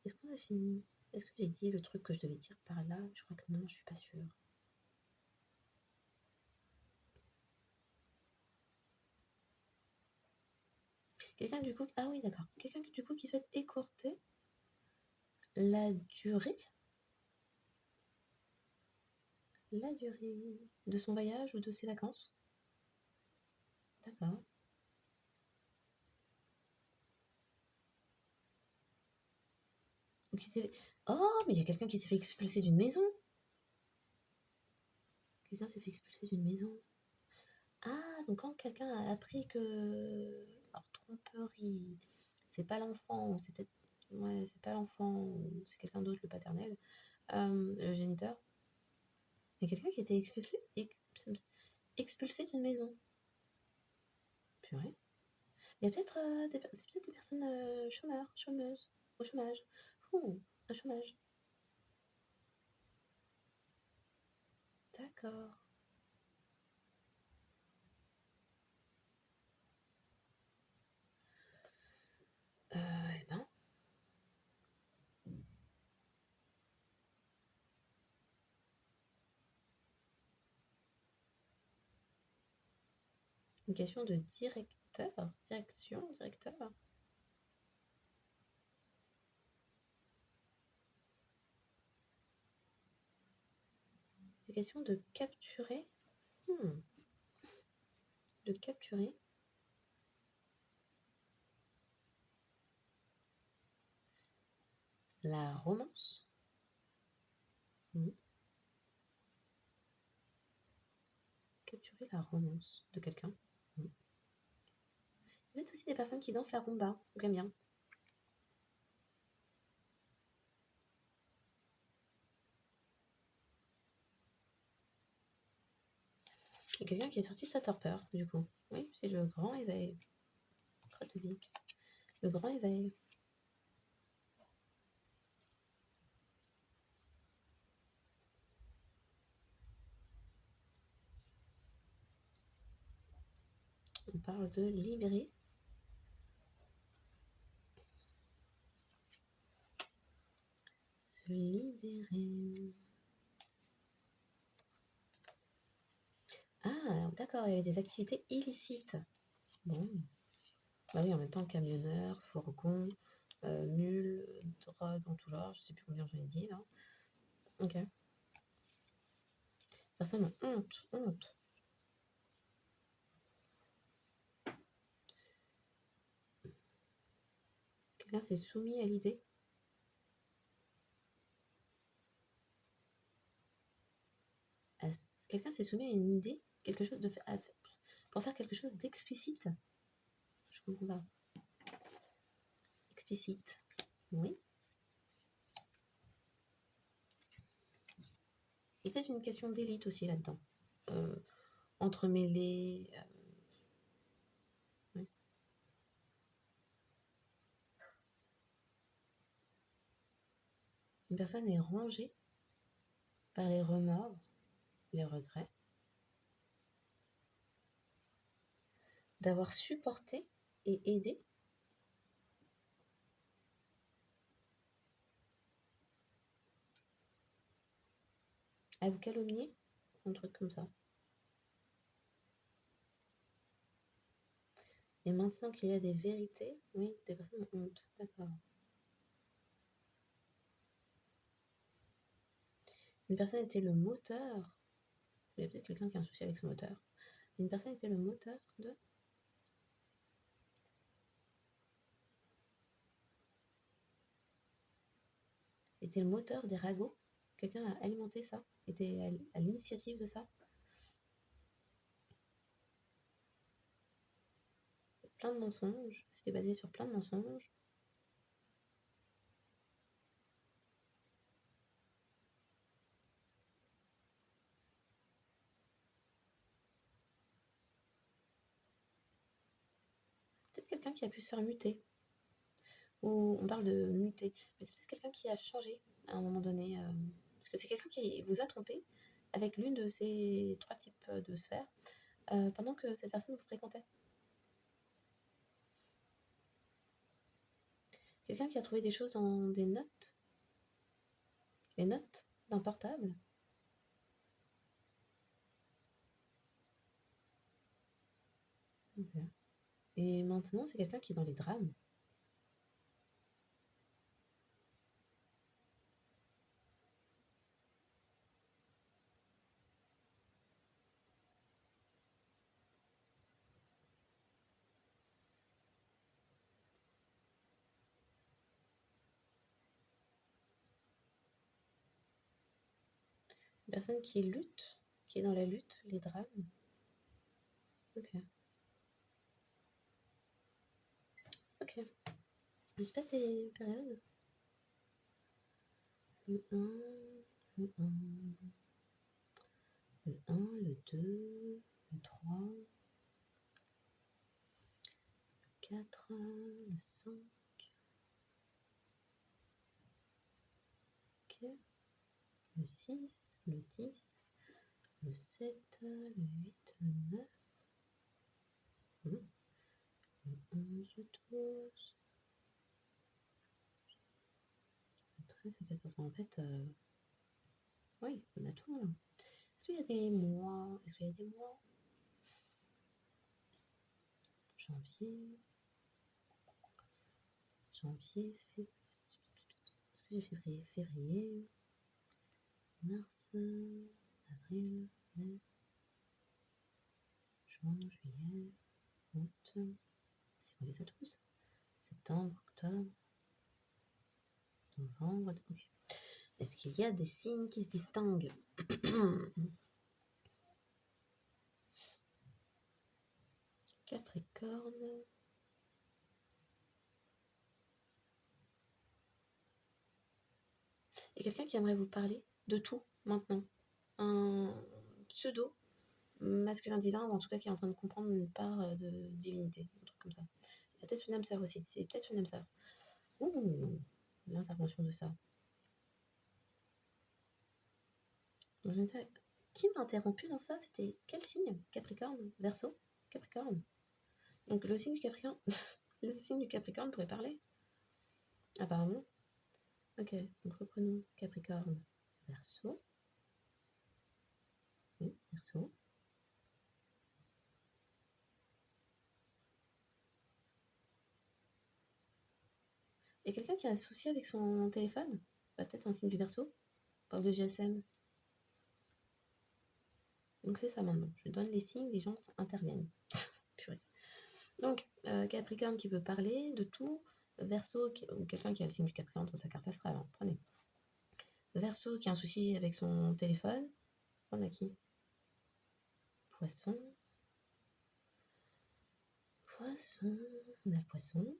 Est-ce qu'on a fini? Est-ce que j'ai dit le truc que je devais dire par là? Je crois que non, je suis pas sûre. Quelqu'un du coup... Ah oui, d'accord. Quelqu'un du coup qui souhaite écourter la durée de son voyage ou de ses vacances. D'accord. Ou qui s'est... Oh, mais il y a quelqu'un qui s'est fait expulser d'une maison. Quelqu'un s'est fait expulser d'une maison. Ah, donc quand quelqu'un a appris que... Alors, tromperie, c'est pas l'enfant, c'est peut-être... Ouais, c'est pas l'enfant, c'est quelqu'un d'autre, le paternel, le géniteur. Il y a quelqu'un qui a été expulsé d'une maison. Purée. Il y a peut-être c'est peut-être des personnes chômeuses, au chômage. Ouh, au chômage. D'accord. Eh ben, une question de directeur. C'est question de capturer. Hmm, de capturer la romance. Hmm. Capturer la romance de quelqu'un. Hmm. Il y a peut-être aussi des personnes qui dansent la rumba. J'aime bien. Il y a quelqu'un qui est sorti de sa torpeur, du coup. Oui, c'est le grand éveil. Crotte de bique. Le grand éveil. On parle de libérer. Se libérer. Ah, d'accord, il y avait des activités illicites. Bon. Bah oui, en même temps, camionneur, fourgon, mule, drogue en tout genre, je sais plus combien j'en ai dit là. Ok. Personne a honte. Quelqu'un s'est soumis à l'idée. Quelqu'un s'est soumis à une idée, quelque chose de pour faire quelque chose d'explicite. Je comprends pas. Explicite. Oui. Il y a peut-être une question d'élite aussi là-dedans. Entremêlée. Ouais. Une personne est rongée par les remords, les regrets, d'avoir supporté et aidé à vous calomnier, un truc comme ça. Et maintenant qu'il y a des vérités, oui, des personnes ont honte, d'accord. Une personne était le moteur, il y a peut-être quelqu'un qui a un souci avec son moteur, Une personne était le moteur de... Était le moteur des ragots. Quelqu'un a alimenté ça. Était à l'initiative de ça. Plein de mensonges. C'était basé sur plein de mensonges. Peut-être quelqu'un qui a pu se faire muter. Ou on parle de muter. Mais c'est peut-être quelqu'un qui a changé à un moment donné. Parce que c'est quelqu'un qui vous a trompé avec l'une de ces 3 types de sphères pendant que cette personne vous fréquentait. Quelqu'un qui a trouvé des choses dans des notes. Les notes d'un portable. Okay. Et maintenant, c'est quelqu'un qui est dans les drames. Une personne qui lutte, qui est dans la lutte, les drames. Ok. Ok. Je sais pas tes périodes. Le 1, le 1, le 1, le 2, le 3, le 4, le 5. Ok. Le 6, le 10, le 7, le 8, le 9. Le 11, le 12. Le 13, le 14. En fait, oui, on a tout là. Est-ce qu'il y a des mois? Est-ce qu'il y a des mois? Janvier, février. Est-ce que j'ai février, mars, avril, mai, juin, juillet, août. C'est qu'on les a tous. Septembre, octobre, novembre. Ok. Est-ce qu'il y a des signes qui se distinguent? Capricorne. Et quelqu'un qui aimerait vous parler de tout maintenant. Un pseudo masculin divin, ou en tout cas qui est en train de comprendre une part de divinité, un truc comme ça. Il y a peut-être une âme sœur aussi. C'est peut-être une âme sœur. Ouh, l'intervention de ça. Qui m'a interrompu dans ça? C'était quel signe? Capricorne? Verseau? Capricorne? Donc le signe du Capricorne, le signe du Capricorne pourrait parler. Apparemment. Ok, donc reprenons Capricorne, Verseau. Oui, Verseau. Et quelqu'un qui a un souci avec son téléphone? Peut-être un signe du Verseau? On parle de GSM. Donc c'est ça maintenant. Je donne les signes, les gens interviennent. Purée. Donc Capricorne qui veut parler de tout. Verseau, ou quelqu'un qui a le signe du Capricorne dans sa carte astrale. Hein. Prenez. Verseau qui a un souci avec son téléphone. On a qui? Poisson. Poisson. On a le poisson.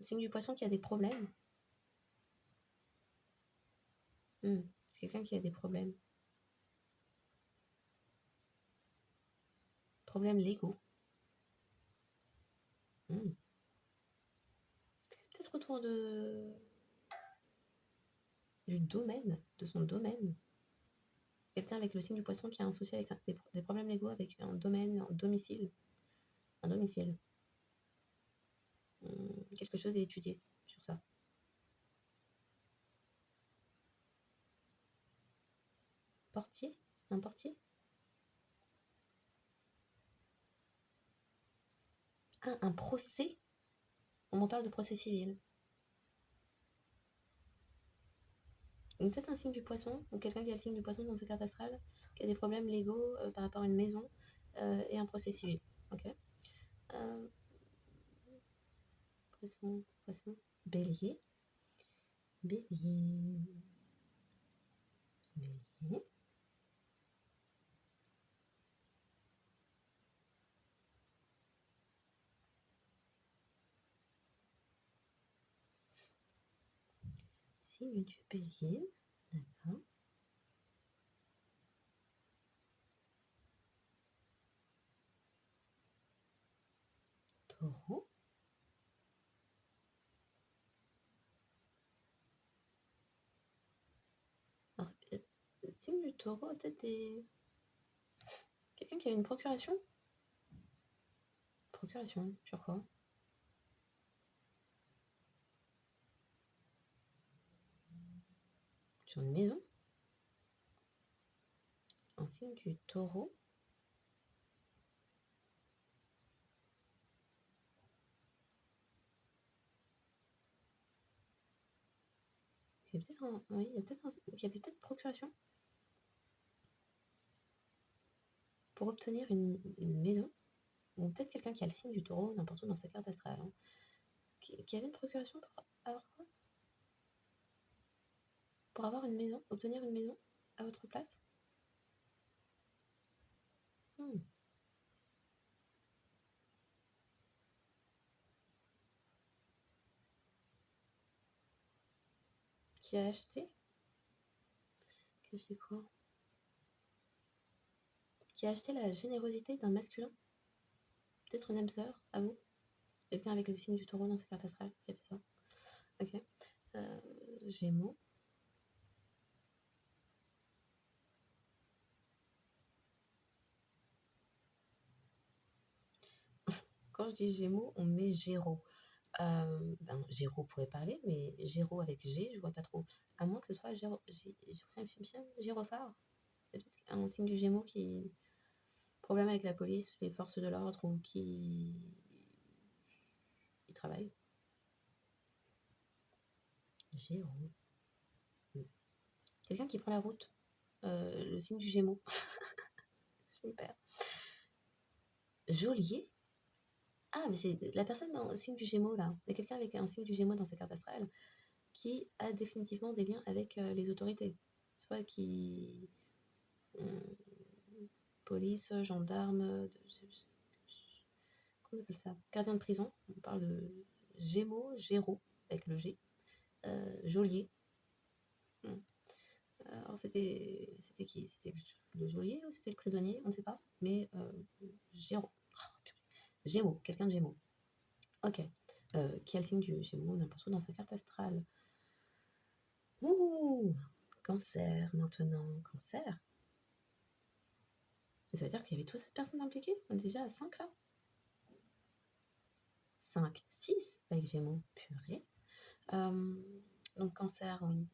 Signe du poisson qui a des problèmes. C'est quelqu'un qui a des problèmes. Problèmes légaux. Peut-être autour du domaine, de son domaine. Quelqu'un avec le signe du poisson qui a un souci avec des problèmes légaux avec un domaine, un domicile. Un domicile. Quelque chose est étudié sur ça. Portier? Un portier? Ah, un procès? On m'en parle de procès civil. Donc peut-être un signe du poisson, ou quelqu'un qui a le signe du poisson dans sa carte astrale, qui a des problèmes légaux par rapport à une maison et un procès civil. Ok. Poisson, poisson, bélier, bélier, bélier. Signe du bélier, d'accord. Taureau. Alors, signe du taureau, peut-être des... Quelqu'un qui avait une procuration. Procuration, sur quoi? Sur une maison. Un signe du taureau. Il y a peut-être un... Oui, il y a peut-être il y avait peut-être procuration. Pour obtenir une maison. Ou peut-être quelqu'un qui a le signe du taureau, n'importe où dans sa carte astrale. Hein, qui avait une procuration pour avoir quoi? Pour avoir une maison, obtenir une maison à votre place. Qui a acheté? Qui a acheté quoi? Qui a acheté la générosité d'un masculin? Peut-être une âme sœur, à vous? Quelqu'un avec le signe du taureau dans sa carte astrale, qui a fait ça. Ok. Gémeaux. Quand je dis Gémeaux, on met Géraud. Géraud pourrait parler, mais Géraud avec G, je vois pas trop. À moins que ce soit Gérophare. C'est peut-être un signe du Gémeaux qui... Problème avec la police, les forces de l'ordre ou qui... travaille. Géraud. Quelqu'un qui prend la route. Le signe du Gémeaux. Super. Geôlier. Ah, mais c'est la personne dans le signe du Gémeaux, là. Il y a quelqu'un avec un signe du Gémeaux dans sa carte astrale qui a définitivement des liens avec les autorités. Soit qui... police, gendarme... Comment on appelle ça? Gardien de prison. On parle de Gémeaux, Géraud, avec le G. Geôlier. Alors c'était qui? C'était le geôlier ou c'était le prisonnier? On ne sait pas. Mais Géraud. Gémeaux, quelqu'un de Gémeaux. Ok. Qui a le signe du Gémeaux n'importe où dans sa carte astrale. Ouh! Cancer maintenant. Cancer. Ça veut dire qu'il y avait toutes ces personnes impliquées? On est déjà à 5 là? 5, 6 avec Gémeaux. Purée. Donc cancer, oui.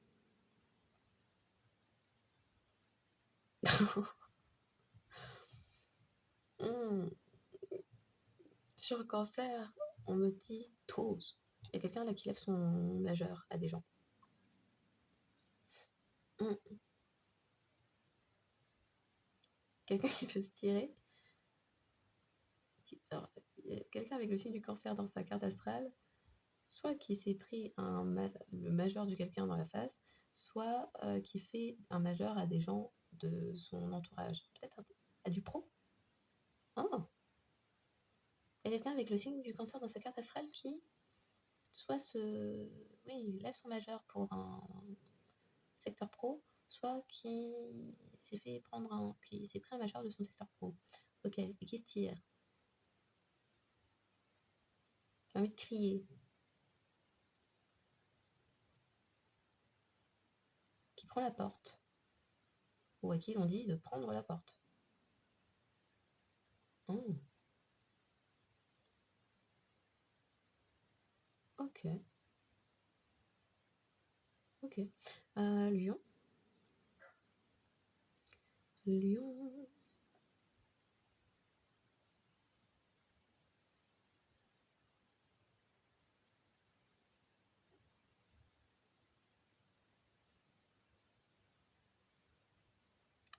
Sur cancer, on me dit Tauze. Il y a quelqu'un là qui lève son majeur à des gens. Quelqu'un qui peut se tirer. Alors, quelqu'un avec le signe du cancer dans sa carte astrale, soit qui s'est pris le majeur de quelqu'un dans la face, soit qui fait un majeur à des gens de son entourage. Peut-être à du pro. Oh! Il y a quelqu'un avec le signe du cancer dans sa carte astrale qui soit lève son majeur pour un secteur pro, soit qui s'est pris un majeur de son secteur pro. Ok, et qui se tire? Qui a envie de crier. Qui prend la porte. Ou à qui l'on dit de prendre la porte. Ok. Ok. Lion. Lion.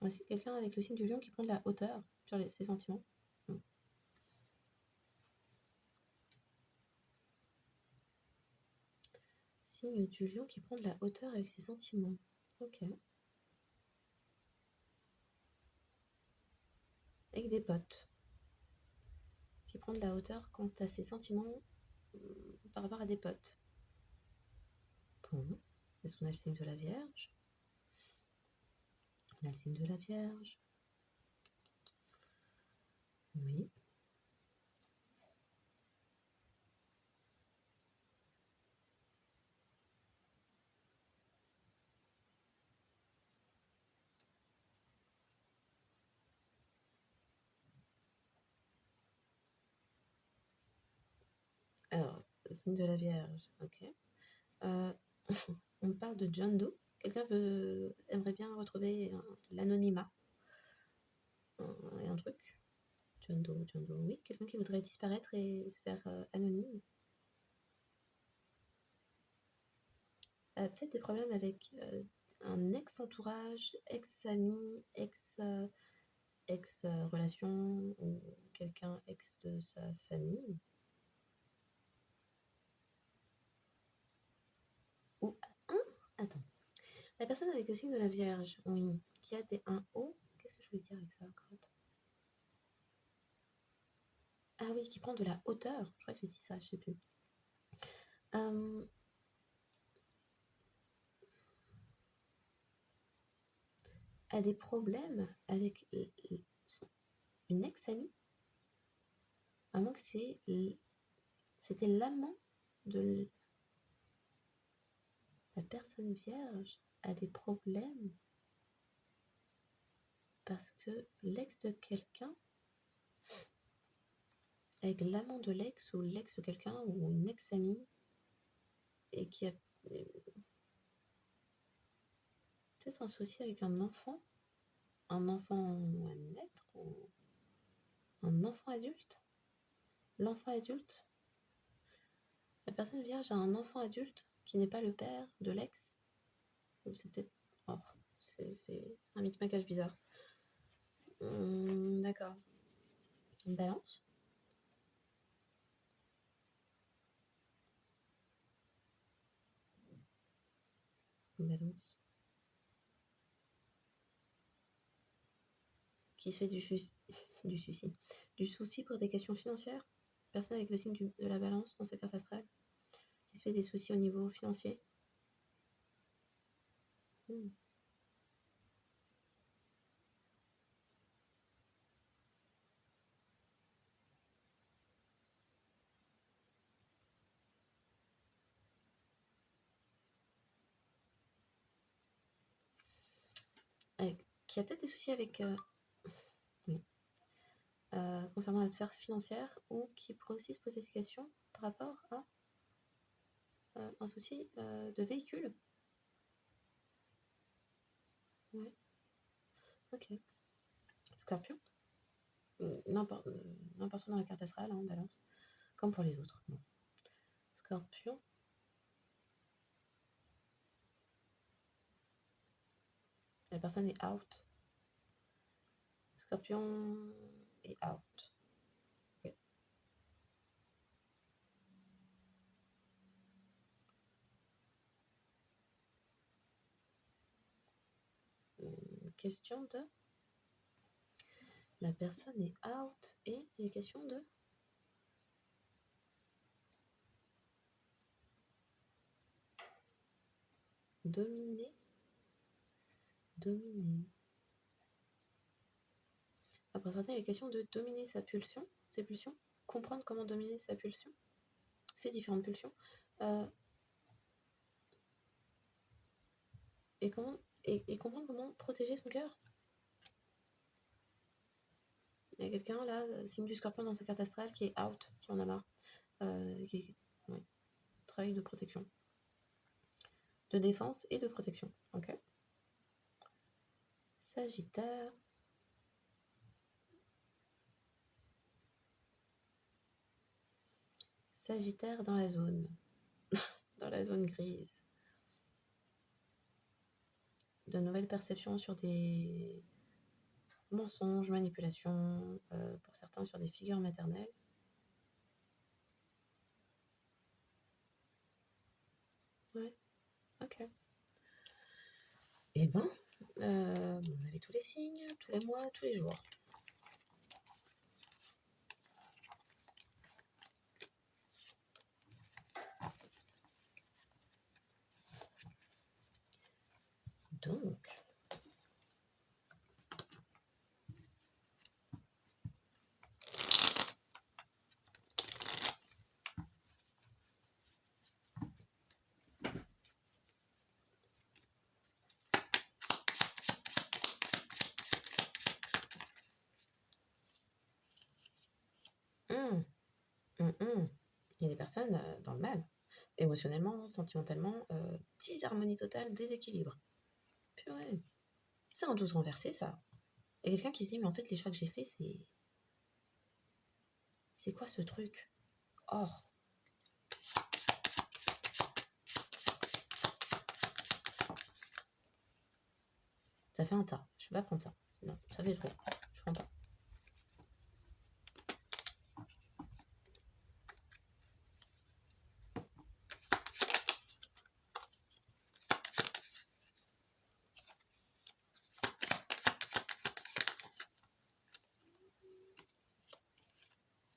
Voici quelqu'un avec le signe du lion qui prend de la hauteur sur ses sentiments. Signe du lion qui prend de la hauteur avec ses sentiments. Ok. Avec des potes. Qui prend de la hauteur quant à ses sentiments par rapport à des potes. Bon. Est-ce qu'on a le signe de la Vierge? On a le signe de la Vierge. Oui. Alors, signe de la Vierge, ok. On parle de John Doe. Quelqu'un aimerait bien retrouver l'anonymat. Et un truc. John Doe, oui. Quelqu'un qui voudrait disparaître et se faire anonyme. Peut-être des problèmes avec un ex-entourage, ex-ami, ex-relation ou quelqu'un ex de sa famille. Ou attends. La personne avec le signe de la Vierge, oui, qui a un O. Qu'est-ce que je voulais dire avec ça, crotte? Ah oui, qui prend de la hauteur. Je crois que j'ai dit ça, je sais plus. A des problèmes avec une ex-amie. À moins que c'était l'amant de la personne vierge a des problèmes parce que l'ex de quelqu'un avec l'amant de l'ex ou l'ex de quelqu'un ou une ex-amie et qui a peut-être un souci avec un enfant à naître ou un enfant adulte. L'enfant adulte, la personne vierge a un enfant adulte qui n'est pas le père de l'ex. Ou c'est peut-être... Oh, c'est un micmacage bizarre. D'accord. Balance. Balance. Qui se fait du souci pour des questions financières. Personne avec le signe de la balance dans sa carte astrale. Qui se fait des soucis au niveau financier. Qui a peut-être des soucis avec... oui. Concernant la sphère financière ou qui pourrait aussi se poser des questions par rapport à un souci de véhicule. Ouais. Ok. Scorpion. N'importe où dans la carte astrale, hein, balance. Comme pour les autres. Bon. Scorpion. La personne est out. Scorpion est out. Okay. Question de... La personne est out et il est question de... Dominer. Pour certains, il est question de dominer ses pulsions. Comprendre comment dominer sa pulsion. Ses différentes pulsions. Et comprendre comment protéger son cœur. Il y a quelqu'un là, signe du Scorpion dans sa carte astrale, qui est out, qui en a marre. Travail de protection. De défense et de protection. Ok. Sagittaire. Sagittaire dans la zone. Dans la zone grise. De nouvelles perceptions sur des mensonges, manipulations, pour certains sur des figures maternelles. Ouais, ok. Eh ben, on avait tous les signes, tous les mois, tous les jours. Donc, il y a des personnes dans le mal, émotionnellement, sentimentalement, disharmonie totale, déséquilibre. Purée. C'est un 12 renversé, ça. Il y a quelqu'un qui se dit, mais en fait, les choix que j'ai faits, c'est quoi ce truc? Or. Ça fait un tas. Je peux pas prendre ça. Non, ça fait trop. Je prends pas.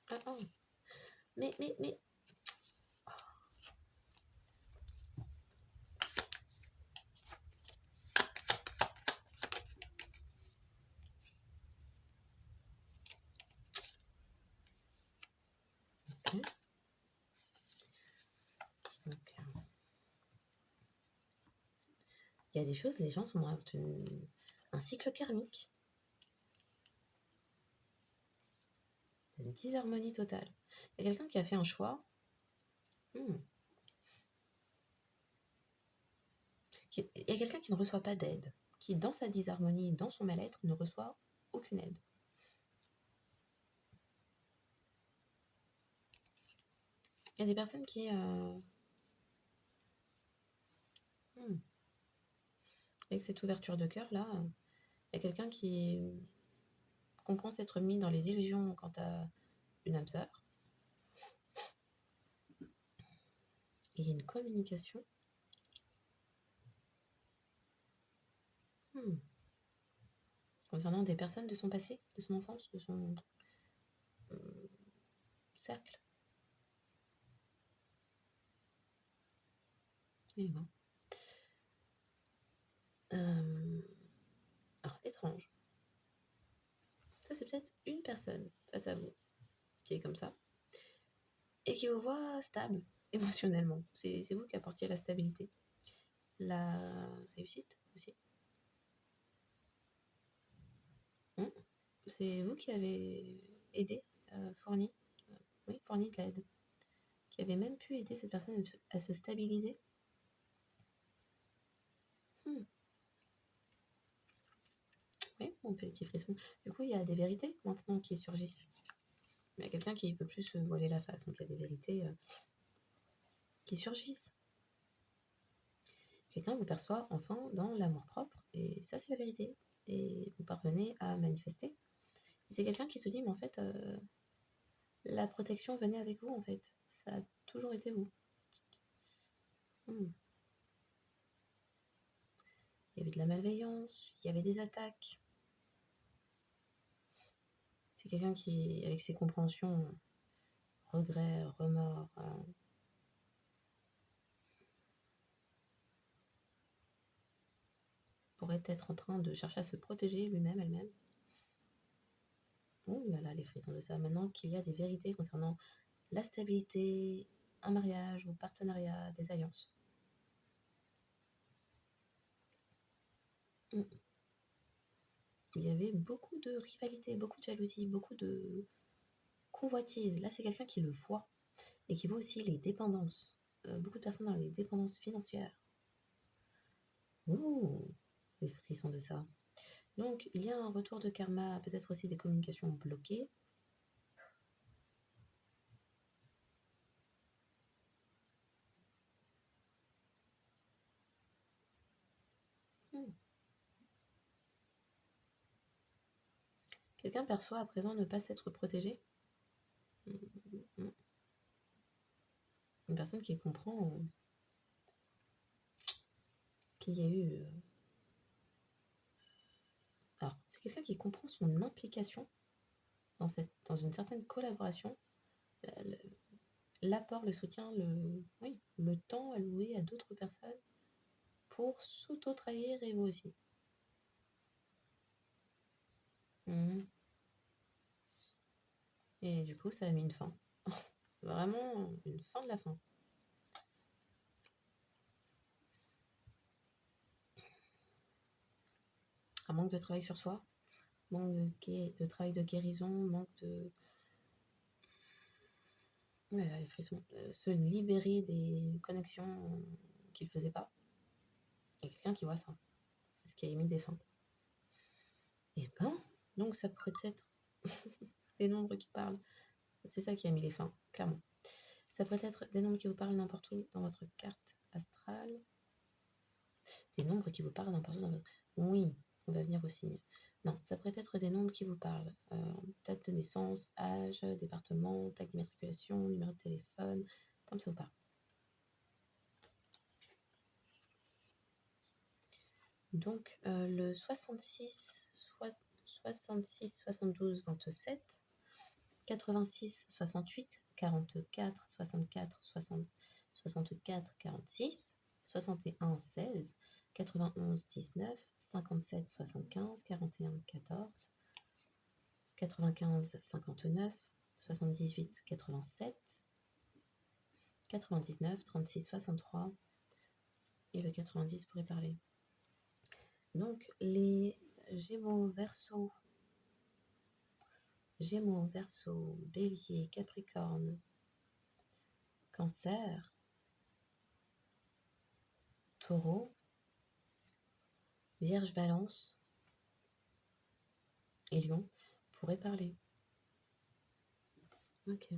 Ah, oh. Mais. Ok. Donc, il y a des choses, les gens sont dans un cycle karmique. Une disharmonie totale. Il y a quelqu'un qui a fait un choix. Il y a quelqu'un qui ne reçoit pas d'aide, qui, dans sa disharmonie, dans son mal-être, ne reçoit aucune aide. Il y a des personnes qui... Avec cette ouverture de cœur, là, il y a quelqu'un qui comprend s'être mis dans les illusions quant à une âme sœur. Et il y a une communication. Concernant des personnes de son passé, de son enfance, de son cercle. Et bon. Alors, étrange. Ça, c'est peut-être une personne face à vous qui est comme ça et qui vous voit stable émotionnellement. C'est vous qui apportiez la stabilité. La réussite aussi. C'est vous qui avez aidé, fourni de l'aide. Qui avez même pu aider cette personne à se stabiliser. Oui, on fait les petits frissons. Du coup, il y a des vérités maintenant qui surgissent. Il y a quelqu'un qui ne peut plus se voiler la face. Donc, il y a des vérités qui surgissent. Quelqu'un vous perçoit enfin dans l'amour-propre. Et ça, c'est la vérité. Et vous parvenez à manifester. C'est quelqu'un qui se dit, mais en fait, la protection venait avec vous, en fait. Ça a toujours été vous. Il y avait de la malveillance, il y avait des attaques. C'est quelqu'un qui, avec ses compréhensions, regrets, remords, pourrait être en train de chercher à se protéger lui-même, elle-même. Oh là là, les frissons de ça. Maintenant qu'il y a des vérités concernant la stabilité, un mariage ou partenariat, des alliances. Il y avait beaucoup de rivalité, beaucoup de jalousie, beaucoup de convoitise. Là, c'est quelqu'un qui le voit et qui voit aussi les dépendances. Beaucoup de personnes dans les dépendances financières. Ouh, les frissons de ça. Donc, il y a un retour de karma, peut-être aussi des communications bloquées. Quelqu'un perçoit à présent ne pas s'être protégé. Une personne qui comprend qu'il y a eu... Alors, c'est quelqu'un qui comprend son implication dans une certaine collaboration, l'apport, le soutien, le temps alloué à d'autres personnes pour s'auto-trahir et vous aussi. Et du coup, ça a mis une fin. Vraiment une fin de la fin. Un manque de travail sur soi, manque de travail de guérison, manque de... Ouais, les frissons. Se libérer des connexions qu'il ne faisait pas. Il y a quelqu'un qui voit ça. Ce qui a émis des fins. Et ben, donc ça pourrait être des nombres qui parlent. C'est ça qui a mis les fins, clairement. Ça pourrait être des nombres qui vous parlent n'importe où dans votre carte astrale. Des nombres qui vous parlent n'importe où dans votre... Oui, on va venir au signe. Non, ça pourrait être des nombres qui vous parlent. Date de naissance, âge, département, plaque d'immatriculation, numéro de téléphone, comme ça vous parle. Donc, le 66, 72, 27, 86, 68, 44, 64, 60, 64, 46, 61, 16, 91, 19, 57, 75, 41, 14, 95, 59, 78, 87, 99, 36, 63 et le 90 pourrait parler. Donc, les Gémeaux, Verseau, Bélier, Capricorne, Cancer, Taureau, Vierge, Balance et Lion pourraient parler. Ok.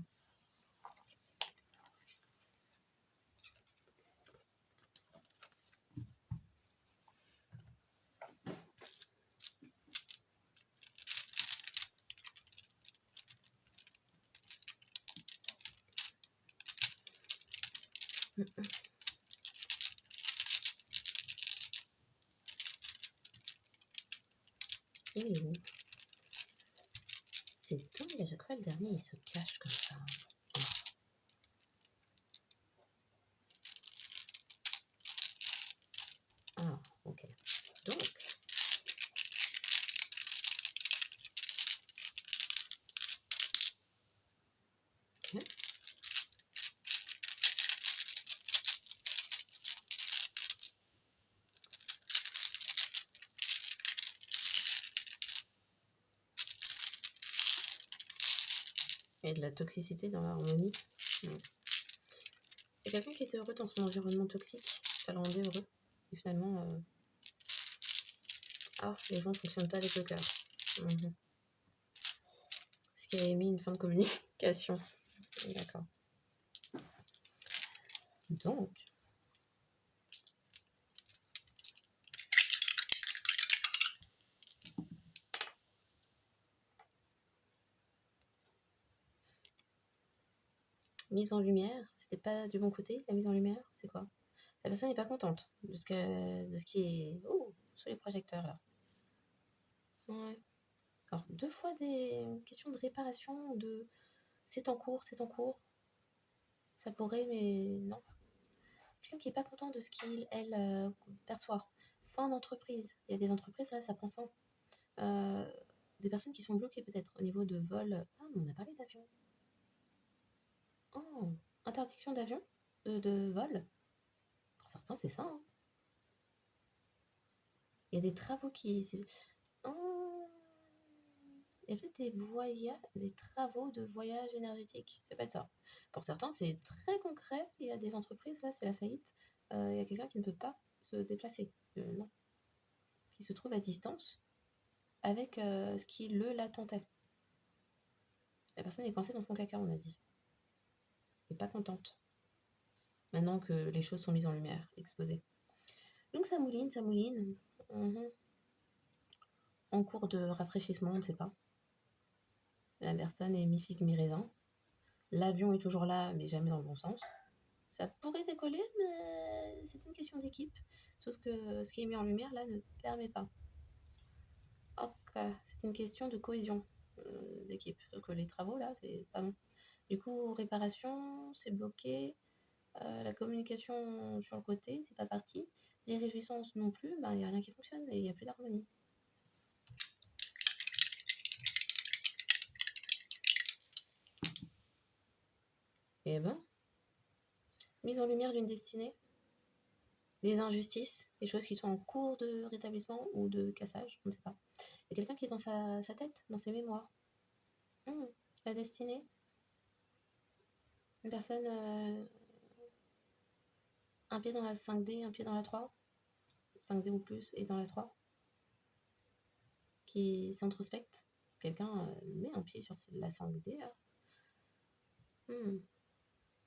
Il est où? C'est dingue, à chaque fois le dernier il se cache comme ça. Ah, ok. Donc, ok. Il y a de la toxicité dans l'harmonie. Il y a quelqu'un qui était heureux dans son environnement toxique, ça le rendait heureux. Et finalement, les gens ne fonctionnent pas avec le cœur. Ce qui a émis une fin de communication. D'accord. Donc, mise en lumière, c'était pas du bon côté, la mise en lumière, c'est quoi? La personne n'est pas contente de ce qui est... Oh, sous les projecteurs, là. Ouais. Alors, 2 fois des questions de réparation, de... C'est en cours. Ça pourrait, mais non. Quelqu'un qui n'est pas content de ce qu'il, elle, perçoit. Fin d'entreprise. Il y a des entreprises, là, ça prend fin. Des personnes qui sont bloquées, peut-être, au niveau de vol. Ah, mais on a parlé d'avion. Oh, interdiction d'avion, de vol. Pour certains, c'est ça. Hein. Il y a des travaux qui... Oh, il y a peut-être des travaux de voyage énergétique. Ça peut être ça. Pour certains, c'est très concret. Il y a des entreprises, là, c'est la faillite. Il y a quelqu'un qui ne peut pas se déplacer. Non. Qui se trouve à distance avec ce qui l'attentait. La personne est coincée dans son caca, on a dit. Et pas contente. Maintenant que les choses sont mises en lumière, exposées. Donc ça mouline. En cours de rafraîchissement, on ne sait pas. La personne est mi-figue, mi-raisin. L'avion est toujours là, mais jamais dans le bon sens. Ça pourrait décoller, mais c'est une question d'équipe. Sauf que ce qui est mis en lumière, là, ne permet pas. Ok, c'est une question de cohésion d'équipe. Sauf que les travaux, là, c'est pas bon. Du coup, réparation, c'est bloqué. La communication sur le côté, c'est pas parti. Les réjouissances non plus, il n'y a rien qui fonctionne et il n'y a plus d'harmonie. Et ben, mise en lumière d'une destinée, des injustices, des choses qui sont en cours de rétablissement ou de cassage, on ne sait pas. Il y a quelqu'un qui est dans sa tête, dans ses mémoires. La destinée, une personne, un pied dans la 5D, un pied dans la 3, 5D ou plus, et dans la 3, qui s'introspecte. Quelqu'un met un pied sur la 5D, là.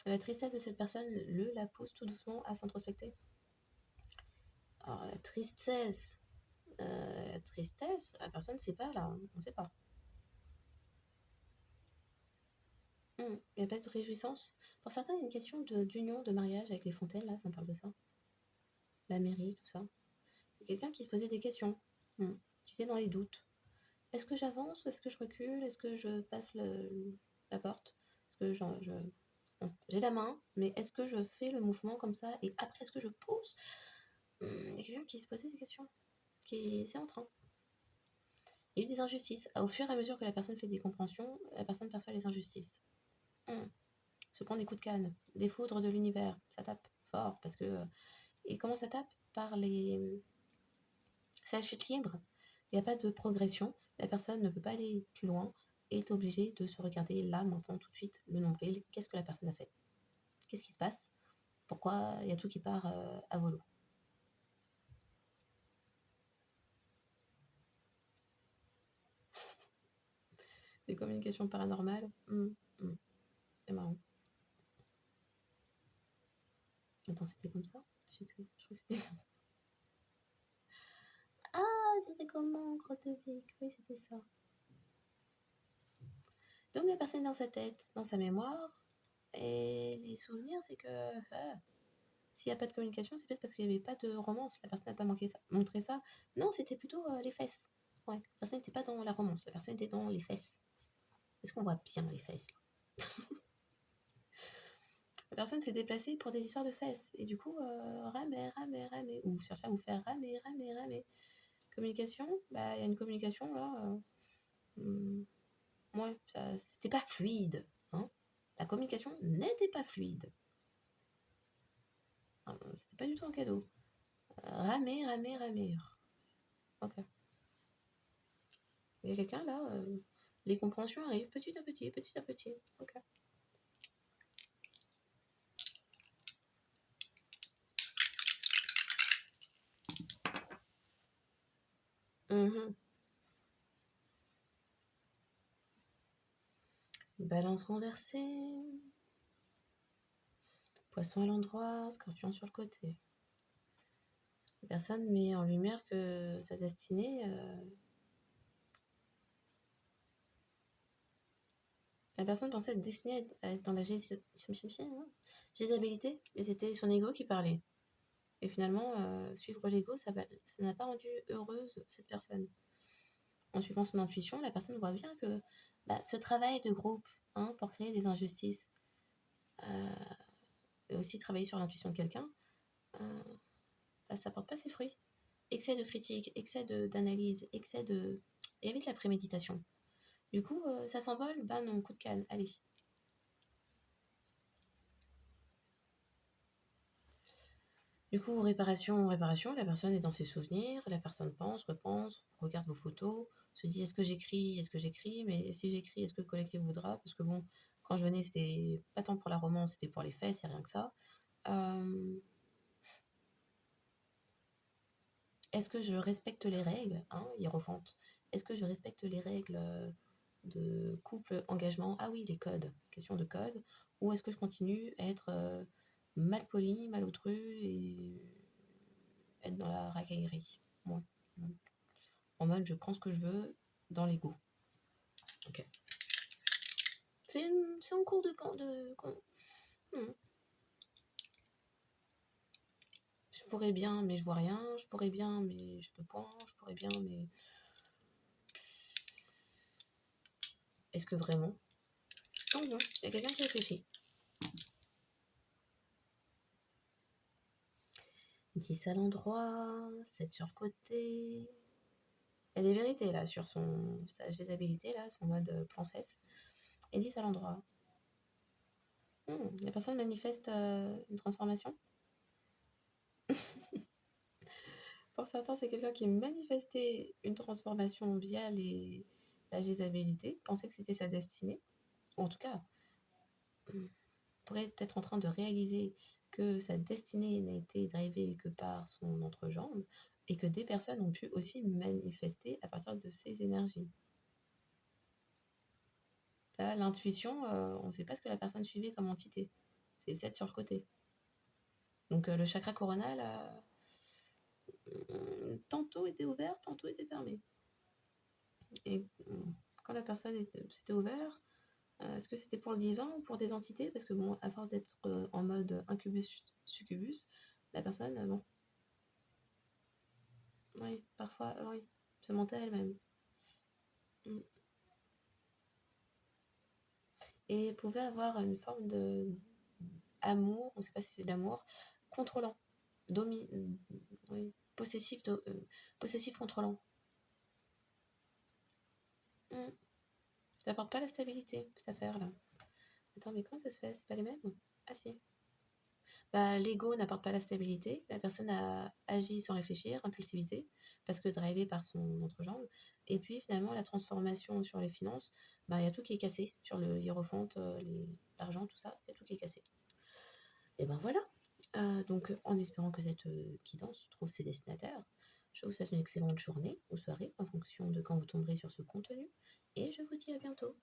La tristesse de cette personne la pousse tout doucement à s'introspecter. Alors, la tristesse, la personne ne sait pas, là, on ne sait pas. Il n'y a pas de réjouissance. Pour certains, il y a une question d'union, de mariage avec les fontaines, là, ça me parle de ça. La mairie, tout ça. Il y a quelqu'un qui se posait des questions, qui était dans les doutes. Est-ce que j'avance? Est-ce que je recule? Est-ce que je passe la porte? Est-ce que j'ai la main, mais est-ce que je fais le mouvement comme ça? Et après, est-ce que je pousse? Il y a quelqu'un qui se posait des questions. C'est en train. Il y a eu des injustices. Au fur et à mesure que la personne fait des compréhensions, la personne perçoit les injustices. Se prend des coups de canne, des foudres de l'univers. Ça tape fort parce que... Et comment ça tape? Par les... C'est la chute libre. Il n'y a pas de progression. La personne ne peut pas aller plus loin et est obligée de se regarder là, maintenant, tout de suite, le nombril. Qu'est-ce que la personne a fait? Qu'est-ce qui se passe? Pourquoi il y a tout qui part à volo? Des communications paranormales. C'est marrant. Attends, c'était comme ça? Je sais plus. Je crois que c'était... Ah, c'était comment, Grotte de Vic? Oui, c'était ça. Donc la personne dans sa tête, dans sa mémoire, et les souvenirs, c'est que s'il n'y a pas de communication, c'est peut-être parce qu'il n'y avait pas de romance. La personne n'a pas montré ça. Non, c'était plutôt les fesses. Ouais, la personne n'était pas dans la romance, la personne était dans les fesses. Est-ce qu'on voit bien les fesses là? La personne s'est déplacée pour des histoires de fesses. Et du coup, ramer, ou chercher à vous faire ramer. Communication, il y a une communication là. Ouais, c'était pas fluide. Hein. La communication n'était pas fluide. C'était pas du tout un cadeau. Ramer. Ok. Il y a quelqu'un là, les compréhensions arrivent petit à petit. Ok. Balance renversée. Poisson à l'endroit, scorpion sur le côté. La personne met en lumière que sa destinée... La personne pensait être destinée à être dans la gésibilité, mais c'était son ego qui parlait. Et finalement, suivre l'ego, ça n'a pas rendu heureuse cette personne. En suivant son intuition, la personne voit bien que ce travail de groupe pour créer des injustices, et aussi travailler sur l'intuition de quelqu'un, ça porte pas ses fruits. Excès de critique, excès d'analyse, excès de... Et avec la préméditation. Du coup, ça s'envole, non, coup de canne, allez. Du coup, réparation, la personne est dans ses souvenirs, la personne pense, repense, regarde vos photos, se dit est-ce que j'écris, mais si j'écris, est-ce que le collectif voudra? Parce que bon, quand je venais, c'était pas tant pour la romance, c'était pour les faits, c'est rien que ça. Est-ce que je respecte les règles, hiérophante? Est-ce que je respecte les règles de couple, engagement? Ah oui, les codes, question de code. Ou est-ce que je continue à être mal poli, malotru et être dans la racaillerie? Moi. En mode, je prends ce que je veux dans l'ego. Ok. C'est en cours de... Hmm. Je pourrais bien, mais je vois rien. Je pourrais bien, mais je peux pas. Je pourrais bien, mais... Est-ce que vraiment? Non, non, il y a quelqu'un qui réfléchit. 10 à l'endroit, 7 sur le côté. Il y a des vérités là sur sa gézabilité, là, son mode plan-fesse. Et 10 à l'endroit. La personne manifeste une transformation. Pour certains, c'est quelqu'un qui manifestait une transformation via la gézabilité, pensait que c'était sa destinée. Ou en tout cas, pourrait être en train de réaliser que sa destinée n'a été drivée que par son entrejambe et que des personnes ont pu aussi manifester à partir de ces énergies. Là, l'intuition, on ne sait pas ce que la personne suivait comme entité. C'est 7 sur le côté. Donc le chakra coronal tantôt était ouvert, tantôt était fermé. Et quand la personne s'était ouverte, est-ce que c'était pour le divin ou pour des entités? Parce que bon, à force d'être en mode incubus-succubus, la personne, bon, oui, parfois, oui, se mentait à elle-même. Et pouvait avoir une forme de amour, on ne sait pas si c'est de l'amour, contrôlant, oui, possessif contrôlant. Ça apporte pas la stabilité, cette affaire-là. Attends, mais comment ça se fait? C'est pas les mêmes? Ah si. Bah, l'ego n'apporte pas la stabilité, la personne a agi sans réfléchir, impulsivité, parce que drivé par son entrejambe. Et puis finalement, la transformation sur les finances, bah, y a tout qui est cassé, sur le hiérophante, l'argent, tout ça, il y a tout qui est cassé. Et ben voilà. Donc, en espérant que cette guidance trouve ses destinataires, je vous souhaite une excellente journée ou soirée en fonction de quand vous tomberez sur ce contenu. Et je vous dis à bientôt.